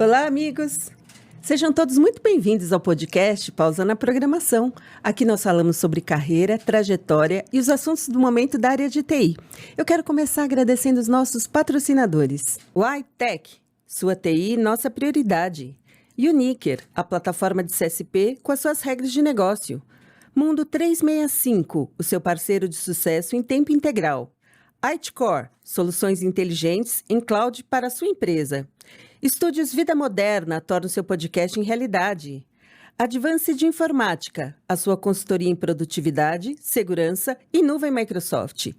Olá, amigos! Sejam todos muito bem-vindos ao podcast Pausando a Programação. Aqui nós falamos sobre carreira, trajetória e os assuntos do momento da área de TI. Eu quero começar agradecendo os nossos patrocinadores. WhyTech, sua TI, nossa prioridade. Uniker, a plataforma de CSP com as suas regras de negócio. Mundo 365, o seu parceiro de sucesso em tempo integral. ITCore, soluções inteligentes em cloud para a sua empresa. Estúdios Vida Moderna torna o seu podcast em realidade. Advanced Informática, a sua consultoria em produtividade, segurança e nuvem Microsoft.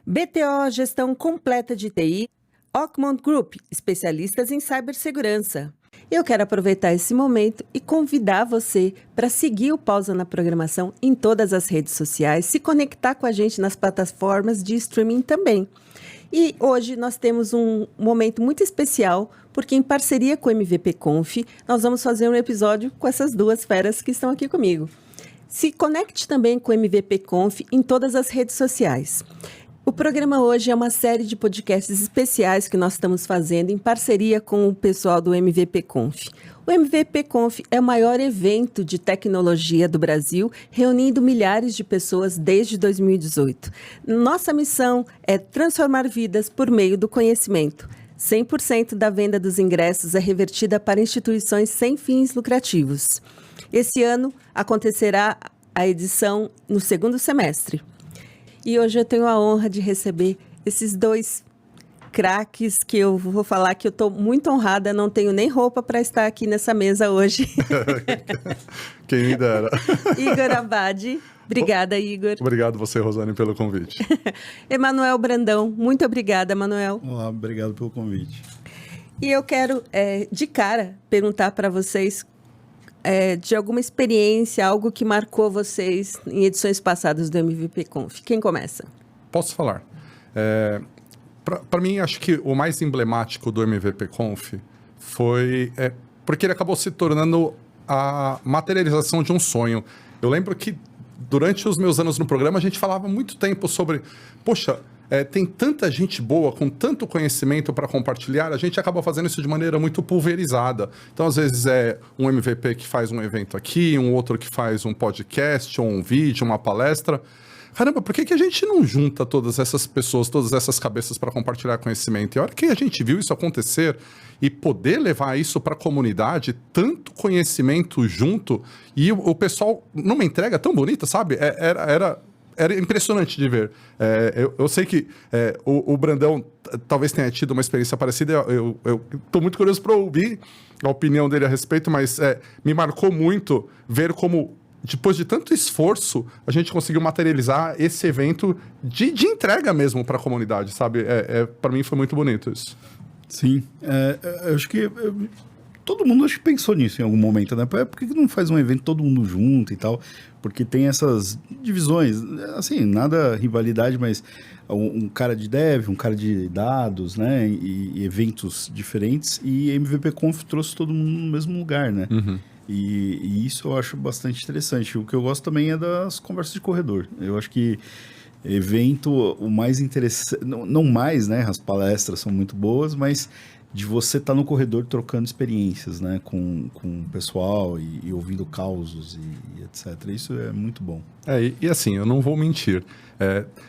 BTO, gestão completa de TI. Ockmont Group, especialistas em cibersegurança. Eu quero aproveitar esse momento e convidar você para seguir o Pausa na Programação em todas as redes sociais, se conectar com a gente nas plataformas de streaming também. E hoje nós temos um momento muito especial, porque em parceria com o MVP Conf, nós vamos fazer um episódio com essas duas feras que estão aqui comigo. Se conecte também com o MVP Conf em todas as redes sociais. O programa hoje é uma série de podcasts especiais que nós estamos fazendo em parceria com o pessoal do MVP Conf. O MVP Conf é o maior evento de tecnologia do Brasil, reunindo milhares de pessoas desde 2018. Nossa missão é transformar vidas por meio do conhecimento. 100% da venda dos ingressos é revertida para instituições sem fins lucrativos. Esse ano acontecerá a edição no segundo semestre. E hoje eu tenho a honra de receber esses dois craques que eu vou falar que eu estou muito honrada, não tenho nem roupa para estar aqui nessa mesa hoje. Quem me dera. Igor Abadi. Obrigada, Igor. Obrigado você, Rosane, pelo convite. Emanuel Brandão. Muito obrigada, Emanuel. Olá, obrigado pelo convite. E eu quero, de cara, perguntar para vocês de alguma experiência, algo que marcou vocês em edições passadas do MVP Conf. Quem começa? Posso falar. Para mim, acho que o mais emblemático do MVP Conf foi porque ele acabou se tornando a materialização de um sonho. Eu lembro que durante os meus anos no programa, a gente falava muito tempo sobre, poxa, tem tanta gente boa, com tanto conhecimento para compartilhar, a gente acaba fazendo isso de maneira muito pulverizada. Então, às vezes, é um MVP que faz um evento aqui, um outro que faz um podcast, ou um vídeo, uma palestra. Caramba, por que a gente não junta todas essas pessoas, todas essas cabeças para compartilhar conhecimento? E a hora que a gente viu isso acontecer e poder levar isso para a comunidade, tanto conhecimento junto, e o pessoal numa entrega tão bonita, sabe? Era impressionante de ver. Eu sei que o Brandão talvez tenha tido uma experiência parecida. Eu estou muito curioso para ouvir a opinião dele a respeito, mas me marcou muito ver como, depois de tanto esforço, a gente conseguiu materializar esse evento de entrega mesmo para a comunidade, sabe? Para mim foi muito bonito isso. Sim. Eu acho que todo mundo acho que pensou nisso em algum momento, né? Por que não faz um evento todo mundo junto e tal? Porque tem essas divisões, assim, nada rivalidade, mas um cara de dev, um cara de dados, né? E eventos diferentes. E a MVP Conf trouxe todo mundo no mesmo lugar, né? Uhum. E isso eu acho bastante interessante. O que eu gosto também é das conversas de corredor. Eu acho que evento, o mais interessante... Não mais, né? As palestras são muito boas, mas de você estar no corredor trocando experiências, né? Com o pessoal e ouvindo causos e etc. Isso é muito bom. E assim, eu não vou mentir.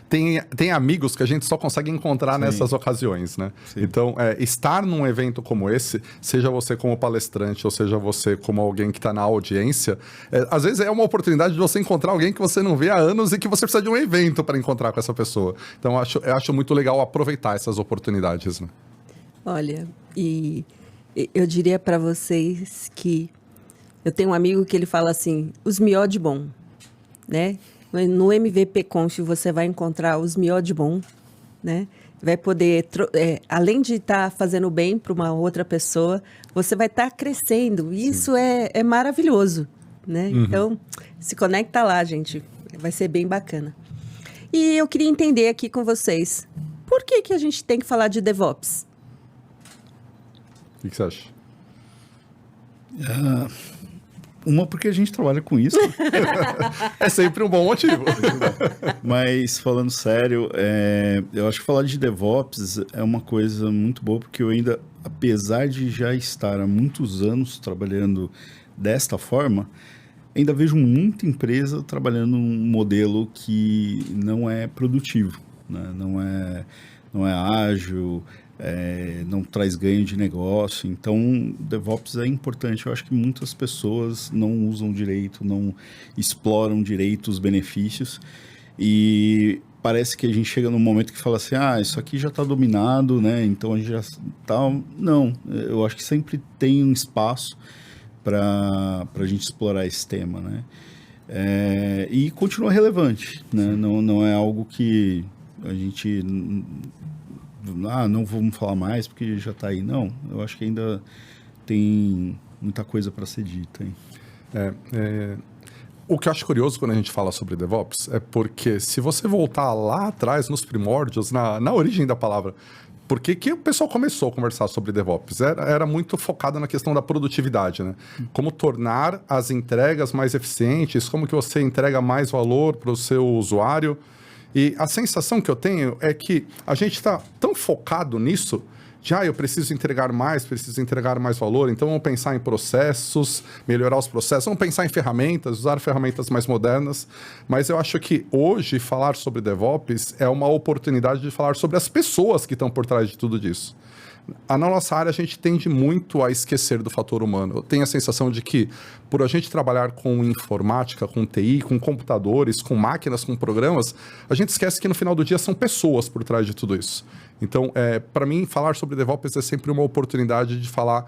Tem amigos que a gente só consegue encontrar nessas ocasiões, né? Sim. Então, estar num evento como esse, seja você como palestrante ou seja você como alguém que está na audiência, às vezes é uma oportunidade de você encontrar alguém que você não vê há anos e que você precisa de um evento para encontrar com essa pessoa. Então, eu acho muito legal aproveitar essas oportunidades, né? Olha, e eu diria para vocês que eu tenho um amigo que ele fala assim, os mió de bom, né? No MVP Conf você vai encontrar os mió de bom, né? Vai poder, além de estar fazendo bem para uma outra pessoa, você vai estar crescendo. E isso é maravilhoso, né? Uhum. Então, se conecta lá, gente. Vai ser bem bacana. E eu queria entender aqui com vocês, por que a gente tem que falar de DevOps? O que você acha? Uma, porque a gente trabalha com isso. É sempre um bom motivo. Mas, falando sério, eu acho que falar de DevOps é uma coisa muito boa, porque eu ainda, apesar de já estar há muitos anos trabalhando desta forma, ainda vejo muita empresa trabalhando num modelo que não é produtivo, né? Não é ágil, não traz ganho de negócio. Então, DevOps é importante. Eu acho que muitas pessoas não usam direito, não exploram direito os benefícios. E parece que a gente chega num momento que fala assim, isso aqui já está dominado, né? Então a gente já está... Não, eu acho que sempre tem um espaço para a gente explorar esse tema, né? E continua relevante, né? Não é algo que a gente... não vamos falar mais porque já está aí. Não, eu acho que ainda tem muita coisa para ser dita. Hein? O que eu acho curioso quando a gente fala sobre DevOps é porque se você voltar lá atrás, nos primórdios, na origem da palavra, por que o pessoal começou a conversar sobre DevOps? Era muito focado na questão da produtividade, né? Como tornar as entregas mais eficientes, como que você entrega mais valor para o seu usuário. E a sensação que eu tenho é que a gente está tão focado nisso, de eu preciso entregar mais valor, então vamos pensar em processos, melhorar os processos, vamos pensar em ferramentas, usar ferramentas mais modernas, mas eu acho que hoje falar sobre DevOps é uma oportunidade de falar sobre as pessoas que estão por trás de tudo disso. Na nossa área, a gente tende muito a esquecer do fator humano. Eu tenho a sensação de que, por a gente trabalhar com informática, com TI, com computadores, com máquinas, com programas, a gente esquece que no final do dia são pessoas por trás de tudo isso. Então, para mim, falar sobre DevOps é sempre uma oportunidade de falar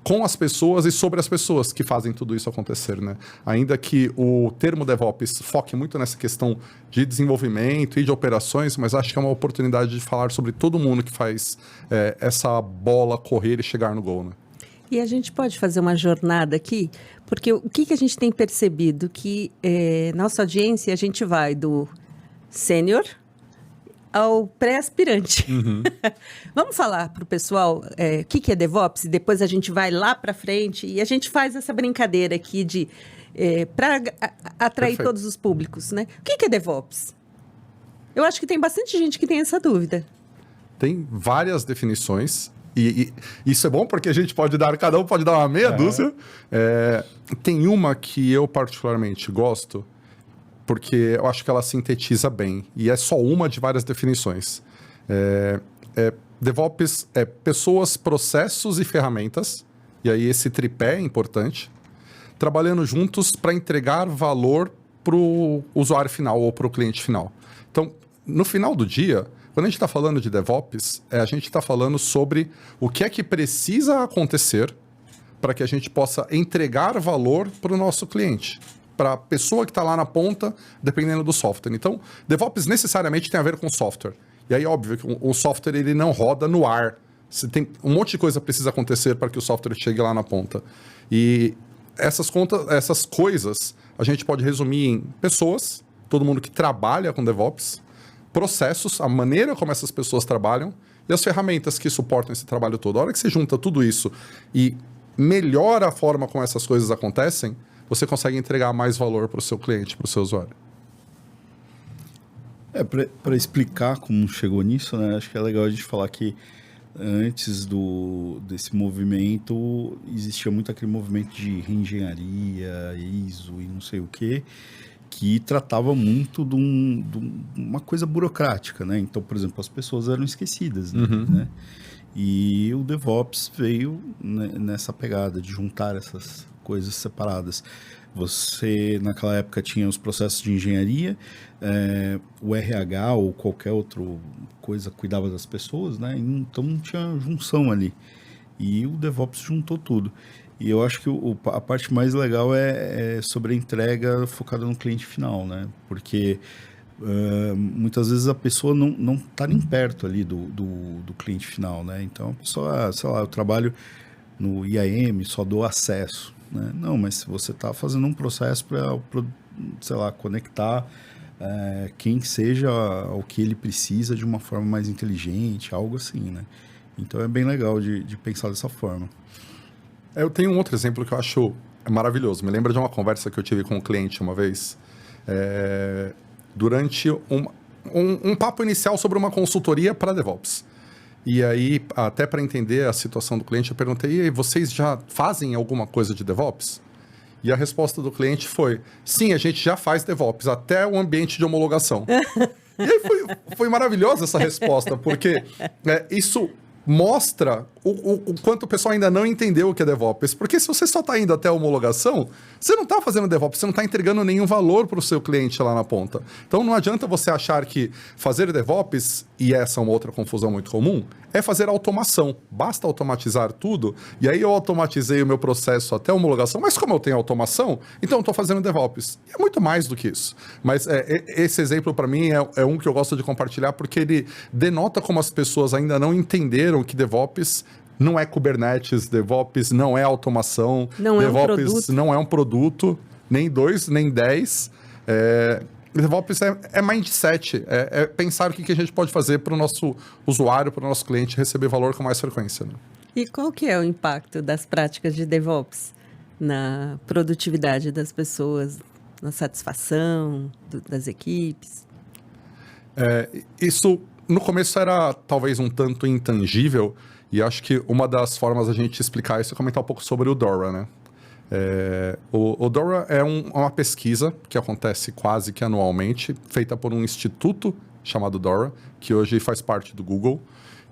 com as pessoas e sobre as pessoas que fazem tudo isso acontecer, né? Ainda que o termo DevOps foque muito nessa questão de desenvolvimento e de operações, mas acho que é uma oportunidade de falar sobre todo mundo que faz essa bola correr e chegar no gol, né? E a gente pode fazer uma jornada aqui, porque o que a gente tem percebido? Que nossa audiência, a gente vai do sênior ao pré-aspirante. Uhum. Vamos falar para o pessoal o que é DevOps e depois a gente vai lá para frente e a gente faz essa brincadeira aqui de para atrair Perfeito. todos os públicos, né? O que é DevOps? Eu acho que tem bastante gente que tem essa dúvida. Tem várias definições e isso é bom porque a gente cada um pode dar uma meia dúzia. Tem uma que eu particularmente gosto, porque eu acho que ela sintetiza bem, e é só uma de várias definições. DevOps é pessoas, processos e ferramentas, e aí esse tripé é importante, trabalhando juntos para entregar valor para o usuário final ou para o cliente final. Então, no final do dia, quando a gente está falando de DevOps, a gente está falando sobre o que é que precisa acontecer para que a gente possa entregar valor para o nosso cliente, para a pessoa que está lá na ponta, dependendo do software. Então, DevOps necessariamente tem a ver com software. E aí, óbvio, que o software ele não roda no ar. Você tem um monte de coisa precisa acontecer para que o software chegue lá na ponta. E essas coisas a gente pode resumir em pessoas, todo mundo que trabalha com DevOps, processos, a maneira como essas pessoas trabalham e as ferramentas que suportam esse trabalho todo. A hora que você junta tudo isso e melhora a forma como essas coisas acontecem, você consegue entregar mais valor para o seu cliente, para o seu usuário. Para explicar como chegou nisso, né? Acho que é legal a gente falar que antes desse movimento, existia muito aquele movimento de reengenharia, ISO e não sei o quê, que tratava muito de uma coisa burocrática, né? Então, por exemplo, as pessoas eram esquecidas, né? E o DevOps veio nessa pegada de juntar essas coisas separadas. Você, naquela época, tinha os processos de engenharia, o RH ou qualquer outra coisa cuidava das pessoas, né? Então não tinha junção ali. E o DevOps juntou tudo. E eu acho que a parte mais legal é sobre a entrega focada no cliente final, né? Porque muitas vezes a pessoa não está nem perto ali do cliente final, né? Então a pessoa, sei lá, eu trabalho no IAM, só dou acesso, né? Não, mas se você está fazendo um processo para, sei lá, conectar quem seja ao que ele precisa de uma forma mais inteligente, algo assim, né? Então é bem legal de pensar dessa forma. Eu tenho um outro exemplo que eu acho maravilhoso. Me lembra de uma conversa que eu tive com um cliente uma vez, durante um papo inicial sobre uma consultoria para DevOps. E aí, até para entender a situação do cliente, eu perguntei, e aí, vocês já fazem alguma coisa de DevOps? E a resposta do cliente foi, sim, a gente já faz DevOps, até o ambiente de homologação. E aí foi maravilhosa essa resposta, porque isso mostra o quanto o pessoal ainda não entendeu o que é DevOps. Porque se você só está indo até a homologação, você não está fazendo DevOps, você não está entregando nenhum valor para o seu cliente lá na ponta. Então não adianta você achar que fazer DevOps, e essa é uma outra confusão muito comum, é fazer automação. Basta automatizar tudo, e aí eu automatizei o meu processo até a homologação, mas como eu tenho automação, então eu estou fazendo DevOps. E é muito mais do que isso. Mas esse exemplo, para mim, é um que eu gosto de compartilhar, porque ele denota como as pessoas ainda não entenderam que DevOps não é Kubernetes, DevOps não é automação, DevOps não é um produto, nem 2, nem 10. DevOps é mindset, é pensar o que a gente pode fazer para o nosso usuário, para o nosso cliente receber valor com mais frequência. Né? E qual que é o impacto das práticas de DevOps na produtividade das pessoas, na satisfação das equipes? Isso, no começo, era talvez um tanto intangível, e acho que uma das formas da gente explicar isso é comentar um pouco sobre o DORA, né? O DORA é uma pesquisa que acontece quase que anualmente, feita por um instituto chamado DORA, que hoje faz parte do Google,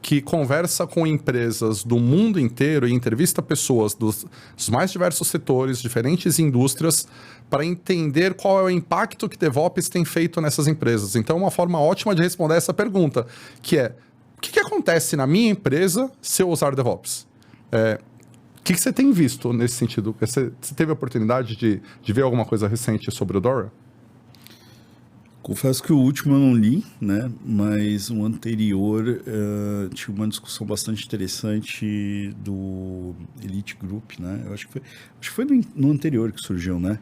que conversa com empresas do mundo inteiro e entrevista pessoas dos mais diversos setores, diferentes indústrias, para entender qual é o impacto que DevOps tem feito nessas empresas. Então, uma forma ótima de responder essa pergunta, que é, o que acontece na minha empresa se eu usar DevOps? O que você tem visto nesse sentido? Você teve a oportunidade de ver alguma coisa recente sobre o DORA? Confesso que o último eu não li, né? Mas o anterior tinha uma discussão bastante interessante do Elite Group, né? Eu acho que foi no anterior que surgiu, né?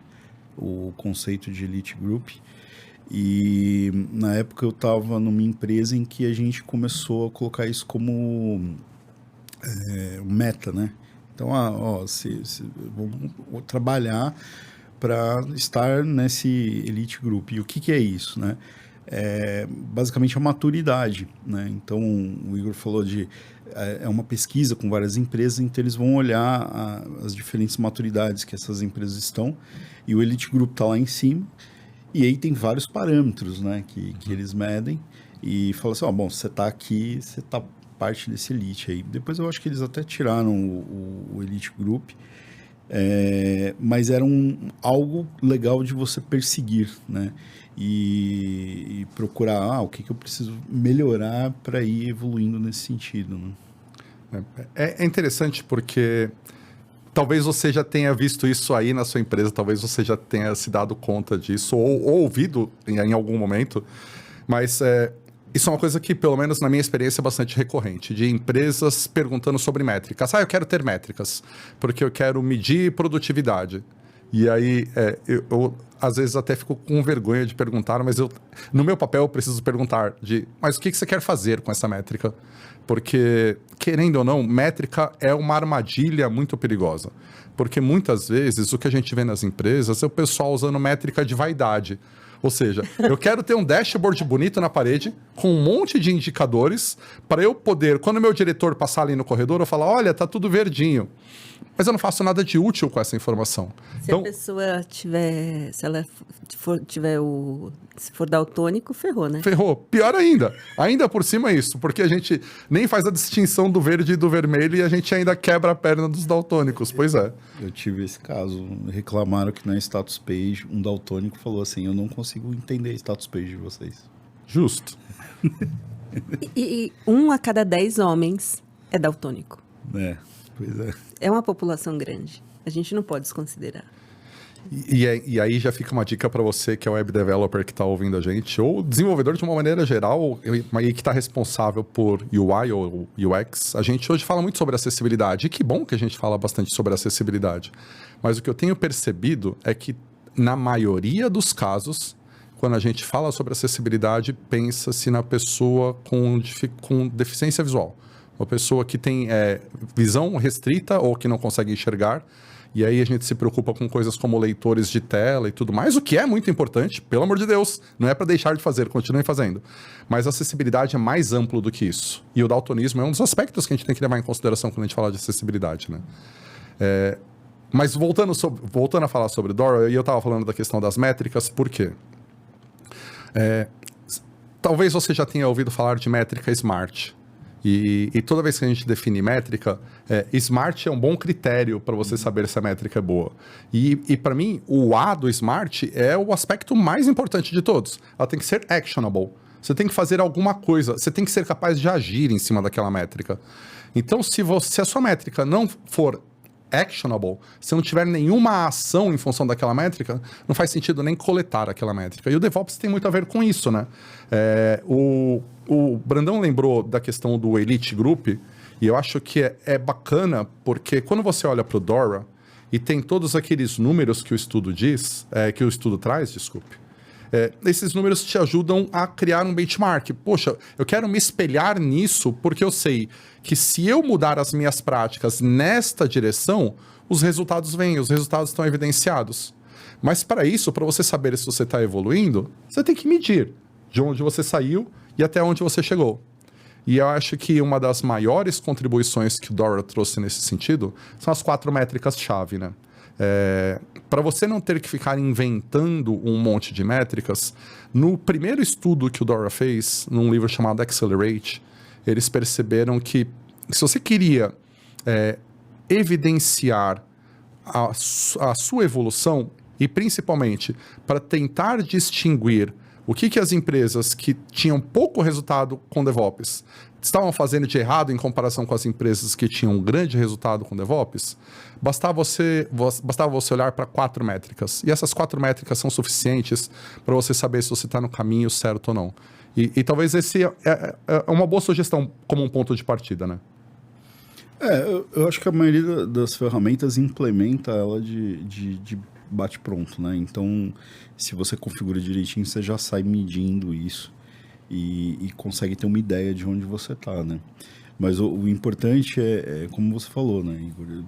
O conceito de Elite Group. E na época eu estava numa empresa em que a gente começou a colocar isso como meta, né? Então, vamos trabalhar para estar nesse Elite Group. E o que é isso, né? Basicamente a maturidade, né? Então, o Igor falou é uma pesquisa com várias empresas, então eles vão olhar as diferentes maturidades que essas empresas estão, e o Elite Group está lá em cima, e aí tem vários parâmetros, né, que eles medem, e falam assim, bom, você está aqui, você está parte desse Elite aí. Depois eu acho que eles até tiraram o Elite Group, mas era algo legal de você perseguir, né? E procurar o que eu preciso melhorar para ir evoluindo nesse sentido, né? É interessante porque talvez você já tenha visto isso aí na sua empresa, talvez você já tenha se dado conta disso ou ouvido em algum momento, mas isso é uma coisa que, pelo menos na minha experiência, é bastante recorrente, de empresas perguntando sobre métricas. Eu quero ter métricas, porque eu quero medir produtividade. E aí, eu às vezes até fico com vergonha de perguntar, mas no meu papel eu preciso perguntar mas o que você quer fazer com essa métrica? Porque, querendo ou não, métrica é uma armadilha muito perigosa. Porque muitas vezes o que a gente vê nas empresas é o pessoal usando métrica de vaidade. Ou seja, eu quero ter um dashboard bonito na parede, com um monte de indicadores, para eu poder, quando o meu diretor passar ali no corredor, eu falar, olha, tá tudo verdinho. Mas eu não faço nada de útil com essa informação. Se a pessoa tiver, se for daltônico, ferrou, né? Ferrou. Pior ainda. Ainda por cima é isso, porque a gente nem faz a distinção do verde e do vermelho e a gente ainda quebra a perna dos daltônicos. Pois é. Eu tive esse caso. Reclamaram que na status page, um daltônico falou assim, eu não consigo entender a status page de vocês. Justo. E 1 a cada 10 homens é daltônico. Pois é. É uma população grande. A gente não pode desconsiderar. E aí já fica uma dica para você que é web developer que está ouvindo a gente, ou desenvolvedor de uma maneira geral, e que está responsável por UI ou UX. A gente hoje fala muito sobre acessibilidade, e que bom que a gente fala bastante sobre acessibilidade. Mas o que eu tenho percebido é que, na maioria dos casos, quando a gente fala sobre acessibilidade, pensa-se na pessoa com deficiência visual. Uma pessoa que tem visão restrita ou que não consegue enxergar. E aí a gente se preocupa com coisas como leitores de tela e tudo mais, o que é muito importante, pelo amor de Deus. Não é para deixar de fazer, continuem fazendo. Mas a acessibilidade é mais amplo do que isso. E o daltonismo é um dos aspectos que a gente tem que levar em consideração quando a gente fala de acessibilidade, né? Mas voltando a falar sobre Dora, e eu estava falando da questão das métricas, por quê? Talvez você já tenha ouvido falar de métrica SMART. E toda vez que a gente define métrica, SMART é um bom critério para você saber se a métrica é boa. E para mim, o A do SMART é o aspecto mais importante de todos. Ela tem que ser actionable. Você tem que fazer alguma coisa, você tem que ser capaz de agir em cima daquela métrica. Então, se a sua métrica não for actionable, se não tiver nenhuma ação em função daquela métrica, não faz sentido nem coletar aquela métrica. E o DevOps tem muito a ver com isso, né? O Brandão lembrou da questão do Elite Group, e eu acho que é bacana, porque quando você olha para o Dora, e tem todos aqueles números que o estudo traz, esses números te ajudam a criar um benchmark. Poxa, eu quero me espelhar nisso porque eu sei que se eu mudar as minhas práticas nesta direção, os resultados vêm, os resultados estão evidenciados. Mas para isso, para você saber se você está evoluindo, você tem que medir de onde você saiu e até onde você chegou. E eu acho que uma das maiores contribuições que o Dora trouxe nesse sentido são as 4 métricas-chave, né? Para você não ter que ficar inventando um monte de métricas, no primeiro estudo que o Dora fez, num livro chamado Accelerate, eles perceberam que se você queria evidenciar a sua evolução, e principalmente para tentar distinguir o que as empresas que tinham pouco resultado com DevOps estavam fazendo de errado em comparação com as empresas que tinham um grande resultado com DevOps, bastava você olhar para 4 métricas. E essas 4 métricas são suficientes para você saber se você está no caminho certo ou não. E talvez esse é uma boa sugestão como um ponto de partida, né? Eu acho que a maioria das ferramentas implementa ela de bate-pronto, né? Então, se você configura direitinho, você já sai medindo isso e consegue ter uma ideia de onde você está, né? Mas o importante é como você falou, né, Igor?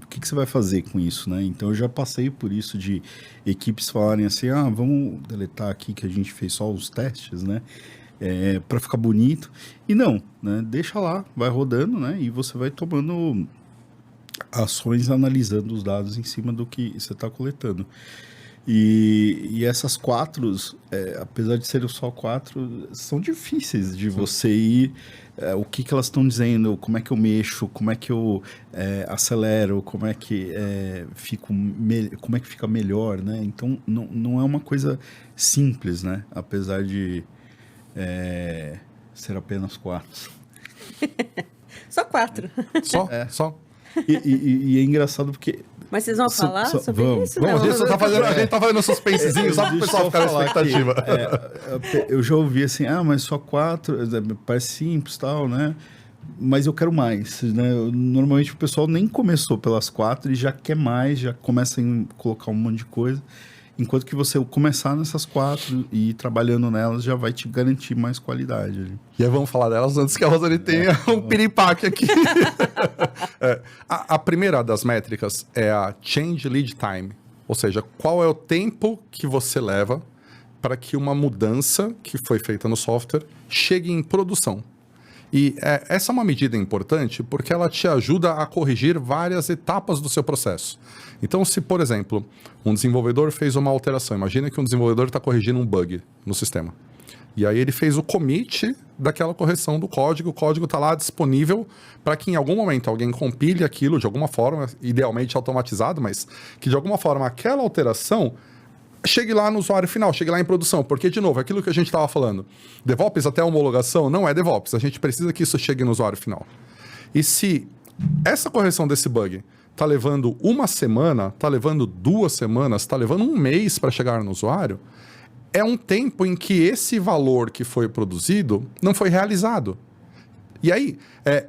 O que você vai fazer com isso, né? Então, eu já passei por isso de equipes falarem assim, vamos deletar aqui que a gente fez só os testes, né? Para ficar bonito. E não, né? Deixa lá, vai rodando, né? E você vai tomando ações analisando os dados em cima do que você está coletando. E essas 4, apesar de serem só 4, são difíceis de você ir... o que elas estão dizendo, como é que eu mexo, como é que eu acelero, como é que fica melhor, né? Então, não é uma coisa simples, né? Apesar de ser apenas 4. Só 4. Só. E é engraçado porque... Mas vocês vão falar sobre isso? Vamos, a gente tá fazendo um suspensezinho só para o pessoal ficar na expectativa. Eu já ouvi assim, mas só 4, parece simples e tal, né? Mas eu quero mais, né? Normalmente o pessoal nem começou pelas 4 e já quer mais, já começa a colocar um monte de coisa. Enquanto que você começar nessas 4 e ir trabalhando nelas já vai te garantir mais qualidade ali. E aí vamos falar delas antes que a Rosane tenha um piripaque aqui. A primeira das métricas é a Change Lead Time. Ou seja, qual é o tempo que você leva para que uma mudança que foi feita no software chegue em produção. E essa é uma medida importante porque ela te ajuda a corrigir várias etapas do seu processo. Então, se, por exemplo, um desenvolvedor fez uma alteração, imagina que um desenvolvedor está corrigindo um bug no sistema. E aí ele fez o commit daquela correção do código, o código está lá disponível para que em algum momento alguém compile aquilo de alguma forma, idealmente automatizado, mas que de alguma forma aquela alteração chegue lá no usuário final, chegue lá em produção. Porque, de novo, aquilo que a gente estava falando, DevOps até a homologação não é DevOps, a gente precisa que isso chegue no usuário final. E se essa correção desse bug está levando 1 semana, está levando 2 semanas, está levando 1 mês para chegar no usuário, é um tempo em que esse valor que foi produzido não foi realizado. E aí,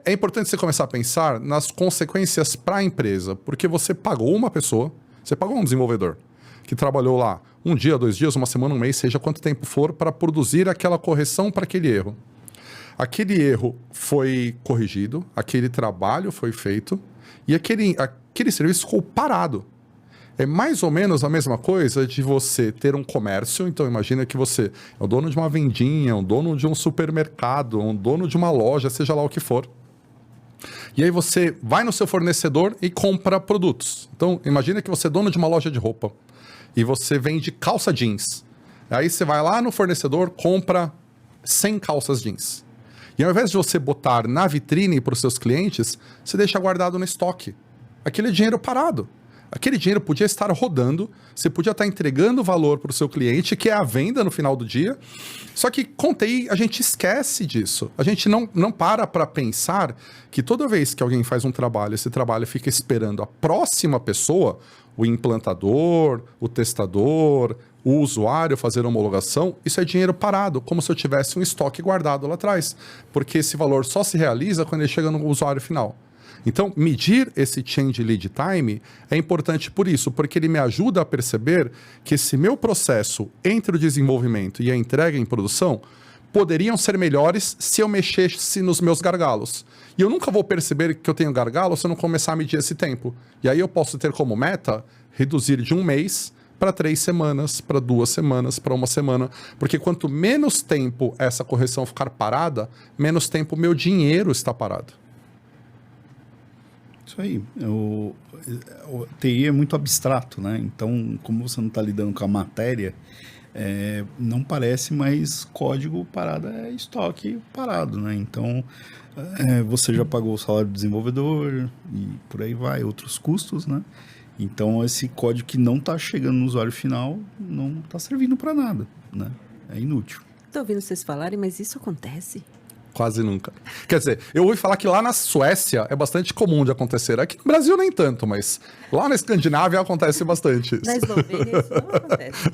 é importante você começar a pensar nas consequências para a empresa, porque você pagou uma pessoa, você pagou um desenvolvedor, que trabalhou lá 1 dia, 2 dias, 1 semana, 1 mês, seja quanto tempo for, para produzir aquela correção para aquele erro. Aquele erro foi corrigido, aquele trabalho foi feito, e aquele serviço ficou parado. É mais ou menos a mesma coisa de você ter um comércio. Então, imagina que você é o dono de uma vendinha, um dono de um supermercado, um dono de uma loja, seja lá o que for. E aí você vai no seu fornecedor e compra produtos. Então, imagina que você é dono de uma loja de roupa e você vende calça jeans. Aí você vai lá no fornecedor, compra 100 calças jeans. E ao invés de você botar na vitrine para os seus clientes, você deixa guardado no estoque. Aquele dinheiro parado. Aquele dinheiro podia estar rodando, você podia estar entregando valor para o seu cliente, que é a venda no final do dia. Só que com TI a gente esquece disso. A gente não para pensar que toda vez que alguém faz um trabalho, esse trabalho fica esperando a próxima pessoa, o implantador, o testador, o usuário fazer a homologação, isso é dinheiro parado, como se eu tivesse um estoque guardado lá atrás. Porque esse valor só se realiza quando ele chega no usuário final. Então, medir esse change lead time é importante por isso, porque ele me ajuda a perceber que esse meu processo entre o desenvolvimento e a entrega em produção poderiam ser melhores se eu mexesse nos meus gargalos. E eu nunca vou perceber que eu tenho gargalo se eu não começar a medir esse tempo. E aí eu posso ter como meta reduzir de 1 mês para 3 semanas, para 2 semanas, para 1 semana. Porque quanto menos tempo essa correção ficar parada, menos tempo meu dinheiro está parado. Isso aí. O TI é muito abstrato, né? Então, como você não está lidando com a matéria, não parece mais código parado, é estoque parado, né? Então, você já pagou o salário do desenvolvedor e por aí vai, outros custos, né? Então, esse código que não está chegando no usuário final não está servindo para nada, né? É inútil. Estou ouvindo vocês falarem, mas isso acontece? Quase nunca. Quer dizer, eu ouvi falar que lá na Suécia é bastante comum de acontecer. Aqui no Brasil nem tanto, mas lá na Escandinávia acontece bastante isso. Na Eslovênia isso não acontece.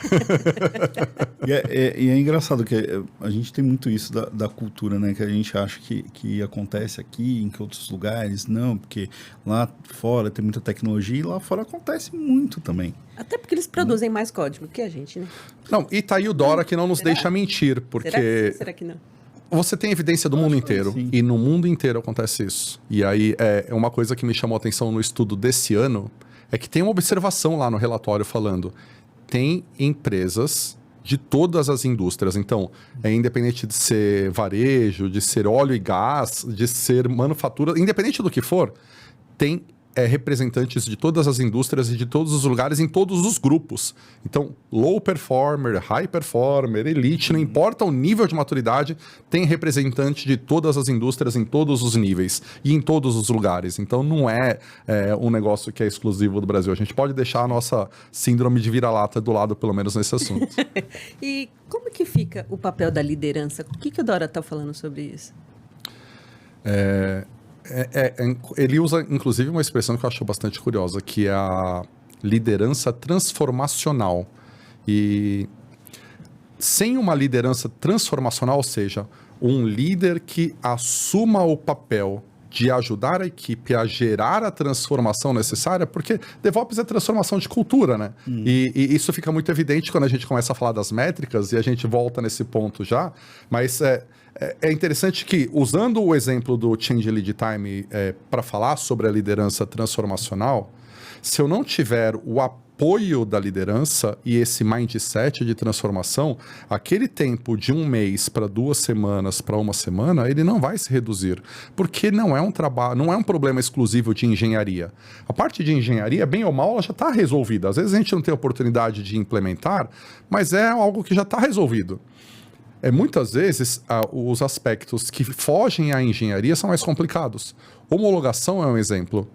E é engraçado que a gente tem muito isso da cultura, né? Que a gente acha que acontece aqui, em que outros lugares. Não, porque lá fora tem muita tecnologia e lá fora acontece muito também. Até porque eles produzem mais código que a gente, né? Não, e tá aí o Dora que não nos deixa mentir, porque... Será que não? Você tem evidência do mundo inteiro, e no mundo inteiro acontece isso. E aí, uma coisa que me chamou a atenção no estudo desse ano, é que tem uma observação lá no relatório falando, tem empresas de todas as indústrias, então, independente de ser varejo, de ser óleo e gás, de ser manufatura, independente do que for, tem representantes de todas as indústrias e de todos os lugares em todos os grupos. Então, low performer, high performer, elite, não importa o nível de maturidade, tem representante de todas as indústrias em todos os níveis e em todos os lugares. Então, não é um negócio que é exclusivo do Brasil. A gente pode deixar a nossa síndrome de vira-lata do lado, pelo menos nesse assunto. E como que fica o papel da liderança? O que o Dora está falando sobre isso? Ele usa, inclusive, uma expressão que eu acho bastante curiosa, que é a liderança transformacional. E sem uma liderança transformacional, ou seja, um líder que assuma o papel de ajudar a equipe a gerar a transformação necessária, porque DevOps é transformação de cultura, né? E isso fica muito evidente quando a gente começa a falar das métricas, e a gente volta nesse ponto já, mas é interessante que, usando o exemplo do Change Lead Time para falar sobre a liderança transformacional, se eu não tiver o apoio da liderança e esse mindset de transformação, aquele tempo de 1 mês para 2 semanas, para 1 semana, ele não vai se reduzir, porque não é um trabalho, não é um problema exclusivo de engenharia. A parte de engenharia, bem ou mal, ela já está resolvida. Às vezes a gente não tem oportunidade de implementar, mas é algo que já está resolvido. Muitas vezes, os aspectos que fogem à engenharia são mais complicados. Homologação é um exemplo.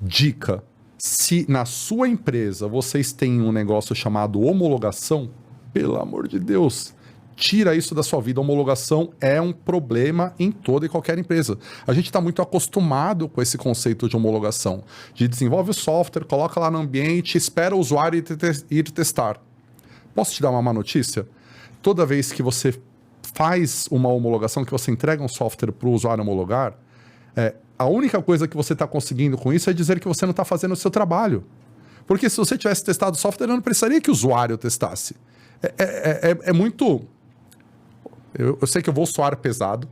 Dica: se na sua empresa vocês têm um negócio chamado homologação, pelo amor de Deus, tira isso da sua vida. Homologação é um problema em toda e qualquer empresa. A gente está muito acostumado com esse conceito de homologação. De desenvolve o software, coloca lá no ambiente, espera o usuário ir testar. Posso te dar uma má notícia? Toda vez que você faz uma homologação, que você entrega um software para o usuário homologar, a única coisa que você está conseguindo com isso é dizer que você não está fazendo o seu trabalho. Porque se você tivesse testado o software, eu não precisaria que o usuário testasse. É muito... Eu sei que eu vou soar pesado,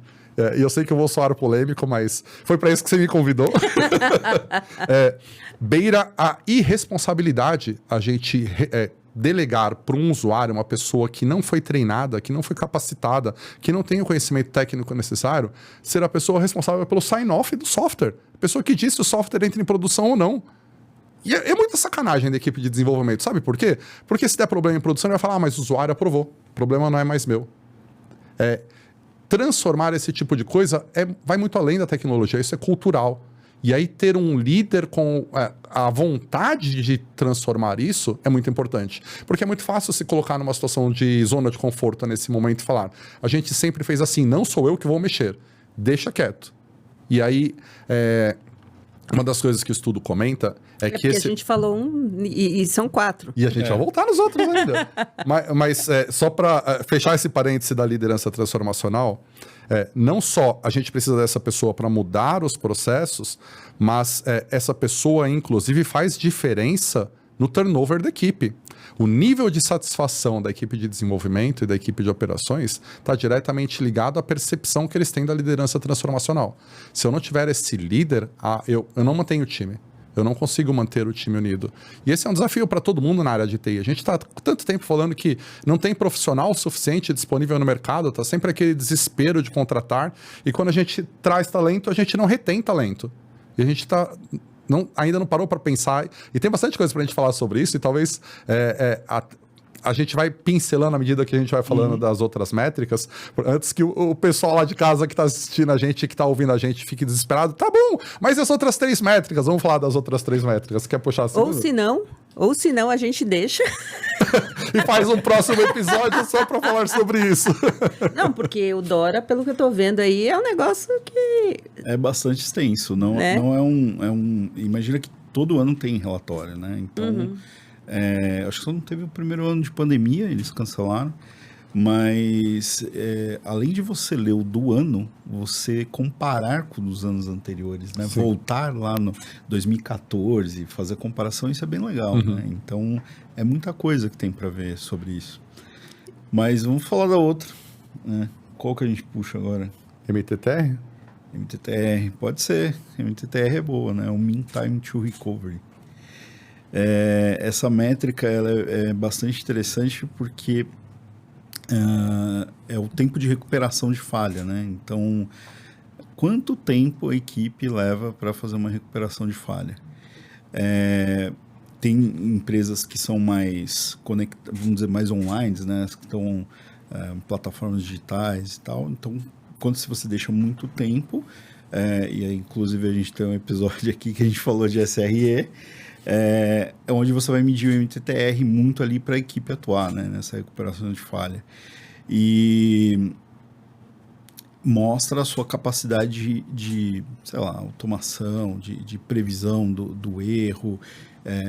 E eu sei que eu vou soar polêmico, mas foi para isso que você me convidou. Beira a irresponsabilidade a gente delegar para um usuário, uma pessoa que não foi treinada, que não foi capacitada, que não tem o conhecimento técnico necessário, ser a pessoa responsável pelo sign-off do software. A pessoa que diz se o software entra em produção ou não. E é muita sacanagem da equipe de desenvolvimento. Sabe por quê? Porque se der problema em produção, ele vai falar, mas o usuário aprovou. O problema não é mais meu. Transformar esse tipo de coisa vai muito além da tecnologia. Isso é cultural. E aí ter um líder com a vontade de transformar isso é muito importante. Porque é muito fácil se colocar numa situação de zona de conforto nesse momento e falar, a gente sempre fez assim, não sou eu que vou mexer, deixa quieto. E aí, uma das coisas que o estudo comenta é que porque a gente falou e são 4. E a gente vai voltar nos outros ainda. mas só para fechar esse parêntese da liderança transformacional, não só a gente precisa dessa pessoa para mudar os processos, mas essa pessoa, inclusive, faz diferença no turnover da equipe. O nível de satisfação da equipe de desenvolvimento e da equipe de operações está diretamente ligado à percepção que eles têm da liderança transformacional. Se eu não tiver esse líder, eu não mantenho o time. Eu não consigo manter o time unido. E esse é um desafio para todo mundo na área de TI. A gente está tanto tempo falando que não tem profissional suficiente disponível no mercado, está sempre aquele desespero de contratar. E quando a gente traz talento, a gente não retém talento. E a gente ainda não parou para pensar. E tem bastante coisa para a gente falar sobre isso. E talvez a gente vai pincelando à medida que a gente vai falando das outras métricas, antes que o pessoal lá de casa que está assistindo a gente, que está ouvindo a gente, fique desesperado. Tá bom, mas as outras 3 métricas, vamos falar das outras 3 métricas. Quer puxar assim? Ou se não, a gente deixa. E faz um próximo episódio só para falar sobre isso. Não, porque o Dora, pelo que eu tô vendo aí, é um negócio que... É bastante extenso. Não é um... Imagina que todo ano tem relatório, né? Então... acho que só não teve o primeiro ano de pandemia, eles cancelaram, mas além de você ler o do ano, você comparar com os anos anteriores, né? Sim. Voltar lá no 2014, fazer comparação, isso é bem legal, né? Então, é muita coisa que tem para ver sobre isso. Mas vamos falar da outra, né? Qual que a gente puxa agora? MTTR? MTTR, pode ser. MTTR é boa, né? O Mean Time to Recovery. Essa métrica ela é bastante interessante porque é o tempo de recuperação de falha, né? Então, quanto tempo a equipe leva para fazer uma recuperação de falha? Tem empresas que são mais vamos dizer, mais online, né? Que estão em plataformas digitais e tal. Então, quando você deixa muito tempo, e aí, inclusive a gente tem um episódio aqui que a gente falou de SRE, é onde você vai medir o MTTR muito ali para a equipe atuar, né, nessa recuperação de falha. E mostra a sua capacidade de sei lá, automação, de previsão do erro,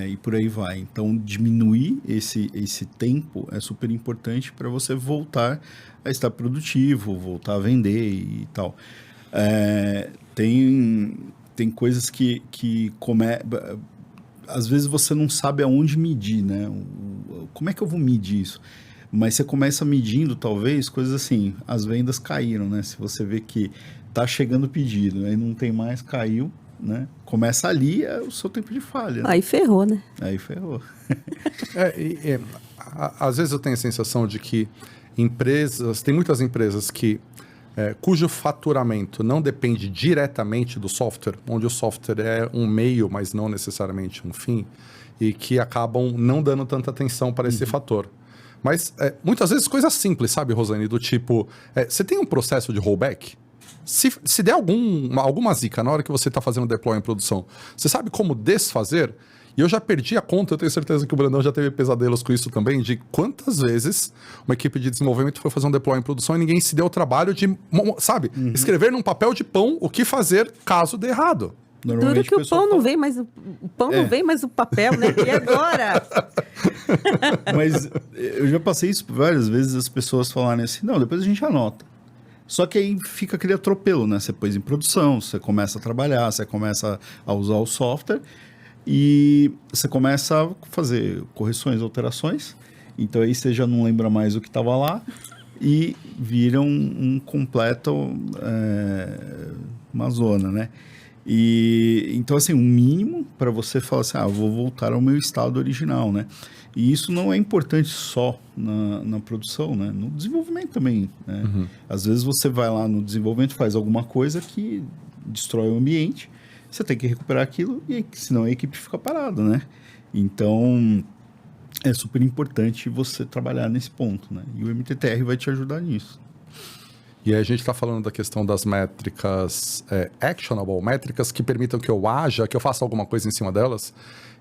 e por aí vai. Então, diminuir esse tempo é super importante para você voltar a estar produtivo, voltar a vender e tal. Tem coisas que às vezes você não sabe aonde medir, né? Como é que eu vou medir isso? Mas você começa medindo, talvez, coisas assim, as vendas caíram, né? Se você vê que tá chegando o pedido, aí não tem mais, caiu, né? Começa ali, é o seu tempo de falha. Né? Aí ferrou, né? Aí ferrou. Às vezes eu tenho a sensação de que tem muitas empresas cujo faturamento não depende diretamente do software, onde o software é um meio, mas não necessariamente um fim, e que acabam não dando tanta atenção para esse fator. Mas muitas vezes coisas simples, sabe, Rosane? Do tipo, você tem um processo de rollback? Se der alguma zica na hora que você está fazendo deploy em produção, você sabe como desfazer? E eu já perdi a conta, eu tenho certeza que o Brandão já teve pesadelos com isso também, de quantas vezes uma equipe de desenvolvimento foi fazer um deploy em produção e ninguém se deu o trabalho de, sabe, escrever num papel de pão o que fazer caso dê errado. Duro que o pão não vem, mas o pão não vem, mas o papel, né? E agora? Mas eu já passei isso várias vezes, as pessoas falarem assim, não, depois a gente anota. Só que aí fica aquele atropelo, né? Você pôs em produção, você começa a trabalhar, você começa a usar o software e você começa a fazer correções, alterações. Então aí você já não lembra mais o que estava lá e viram um completo uma zona, né? E então, assim, um mínimo para você falar assim, eu vou voltar ao meu estado original, né? E isso não é importante só na produção, né? No desenvolvimento também, né? Uhum. Às vezes você vai lá no desenvolvimento, faz alguma coisa que destrói o ambiente, você tem que recuperar aquilo, e senão a equipe fica parada, né? Então, é super importante você trabalhar nesse ponto, né? E o MTTR vai te ajudar nisso. E aí a gente está falando da questão das métricas actionable, métricas que permitam que eu haja, que eu faça alguma coisa em cima delas.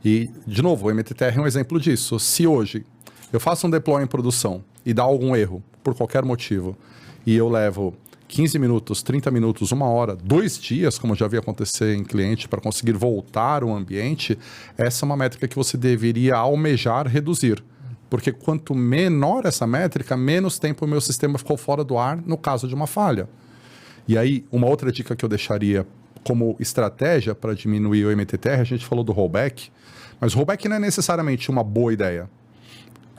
E, de novo, o MTTR é um exemplo disso. Se hoje eu faço um deploy em produção e dá algum erro, por qualquer motivo, e eu levo 15 minutos, 30 minutos, 1 hora, 2 dias, como já vi acontecer em cliente, para conseguir voltar o ambiente, essa é uma métrica que você deveria almejar reduzir. Porque quanto menor essa métrica, menos tempo o meu sistema ficou fora do ar no caso de uma falha. E aí, uma outra dica que eu deixaria como estratégia para diminuir o MTTR, a gente falou do rollback, mas o rollback não é necessariamente uma boa ideia.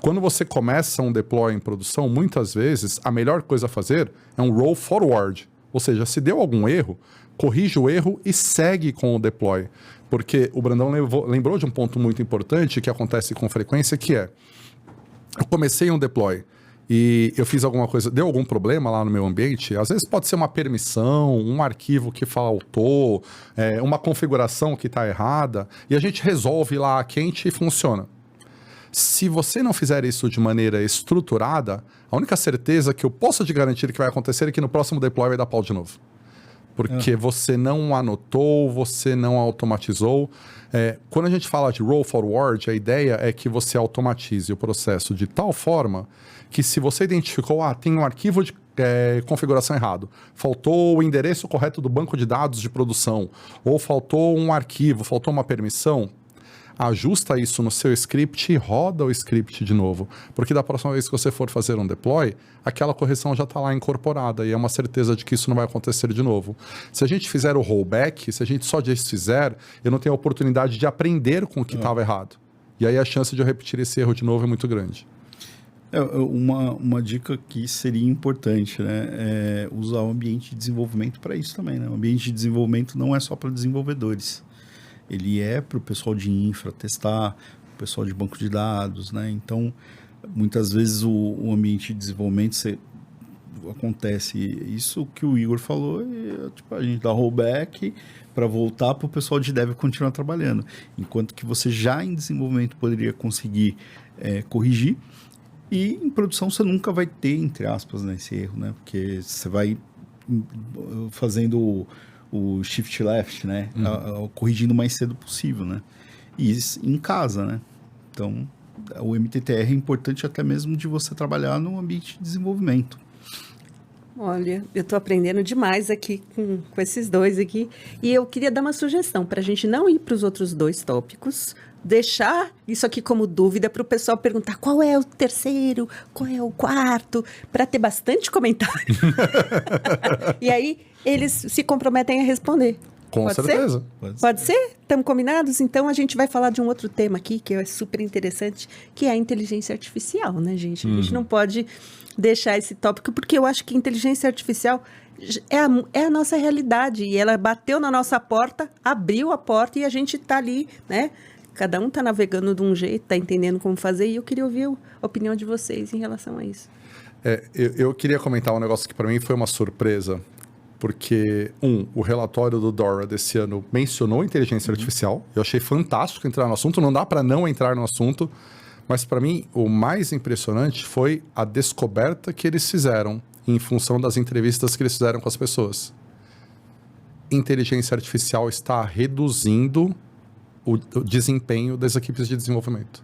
Quando você começa um deploy em produção, muitas vezes a melhor coisa a fazer é um roll forward. Ou seja, se deu algum erro, corrige o erro e segue com o deploy. Porque o Brandão lembrou de um ponto muito importante que acontece com frequência, que é: eu comecei um deploy e eu fiz alguma coisa, deu algum problema lá no meu ambiente, às vezes pode ser uma permissão, um arquivo que faltou, uma configuração que está errada, e a gente resolve lá quente e funciona. Se você não fizer isso de maneira estruturada, a única certeza que eu posso te garantir que vai acontecer é que no próximo deploy vai dar pau de novo. Porque você não anotou, você não automatizou. Quando a gente fala de roll forward, a ideia é que você automatize o processo de tal forma que, se você identificou, tem um arquivo de configuração errado, faltou o endereço correto do banco de dados de produção, ou faltou um arquivo, faltou uma permissão, ajusta isso no seu script e roda o script de novo. Porque da próxima vez que você for fazer um deploy, aquela correção já está lá incorporada e é uma certeza de que isso não vai acontecer de novo. Se a gente fizer o rollback, se a gente só desfizer, eu não tenho a oportunidade de aprender com o que estava errado. E aí a chance de eu repetir esse erro de novo é muito grande. Uma dica que seria importante, né? É usar o ambiente de desenvolvimento para isso também, né? O ambiente de desenvolvimento não é só para desenvolvedores. Ele é para o pessoal de infra testar, o pessoal de banco de dados, né? Então, muitas vezes o ambiente de desenvolvimento acontece isso que o Igor falou, a gente dá rollback para voltar para o pessoal de dev continuar trabalhando. Enquanto que você já em desenvolvimento poderia conseguir corrigir, e em produção você nunca vai ter, entre aspas, né, esse erro, né? Porque você vai fazendo o shift left, né? Corrigindo o mais cedo possível, né? E isso em casa, né? Então, o MTTR é importante até mesmo de você trabalhar no ambiente de desenvolvimento. Olha, eu estou aprendendo demais aqui com esses dois aqui. E eu queria dar uma sugestão para a gente não ir para os outros 2 tópicos, deixar isso aqui como dúvida para o pessoal perguntar qual é o terceiro, qual é o quarto, para ter bastante comentário. E aí eles se comprometem a responder. Com Pode certeza. Ser? Pode ser? Estamos combinados? Então a gente vai falar de um outro tema aqui que é super interessante, que é a inteligência artificial, né, gente? A gente não pode deixar esse tópico, porque eu acho que inteligência artificial é a nossa realidade, e ela bateu na nossa porta, abriu a porta e a gente está ali, né? Cada um está navegando de um jeito, está entendendo como fazer, e eu queria ouvir a opinião de vocês em relação a isso. Eu queria comentar um negócio que para mim foi uma surpresa, porque, o relatório do DORA desse ano mencionou inteligência artificial. Eu achei fantástico entrar no assunto, não dá para não entrar no assunto, mas para mim o mais impressionante foi a descoberta que eles fizeram em função das entrevistas que eles fizeram com as pessoas. Inteligência artificial está reduzindo o desempenho das equipes de desenvolvimento.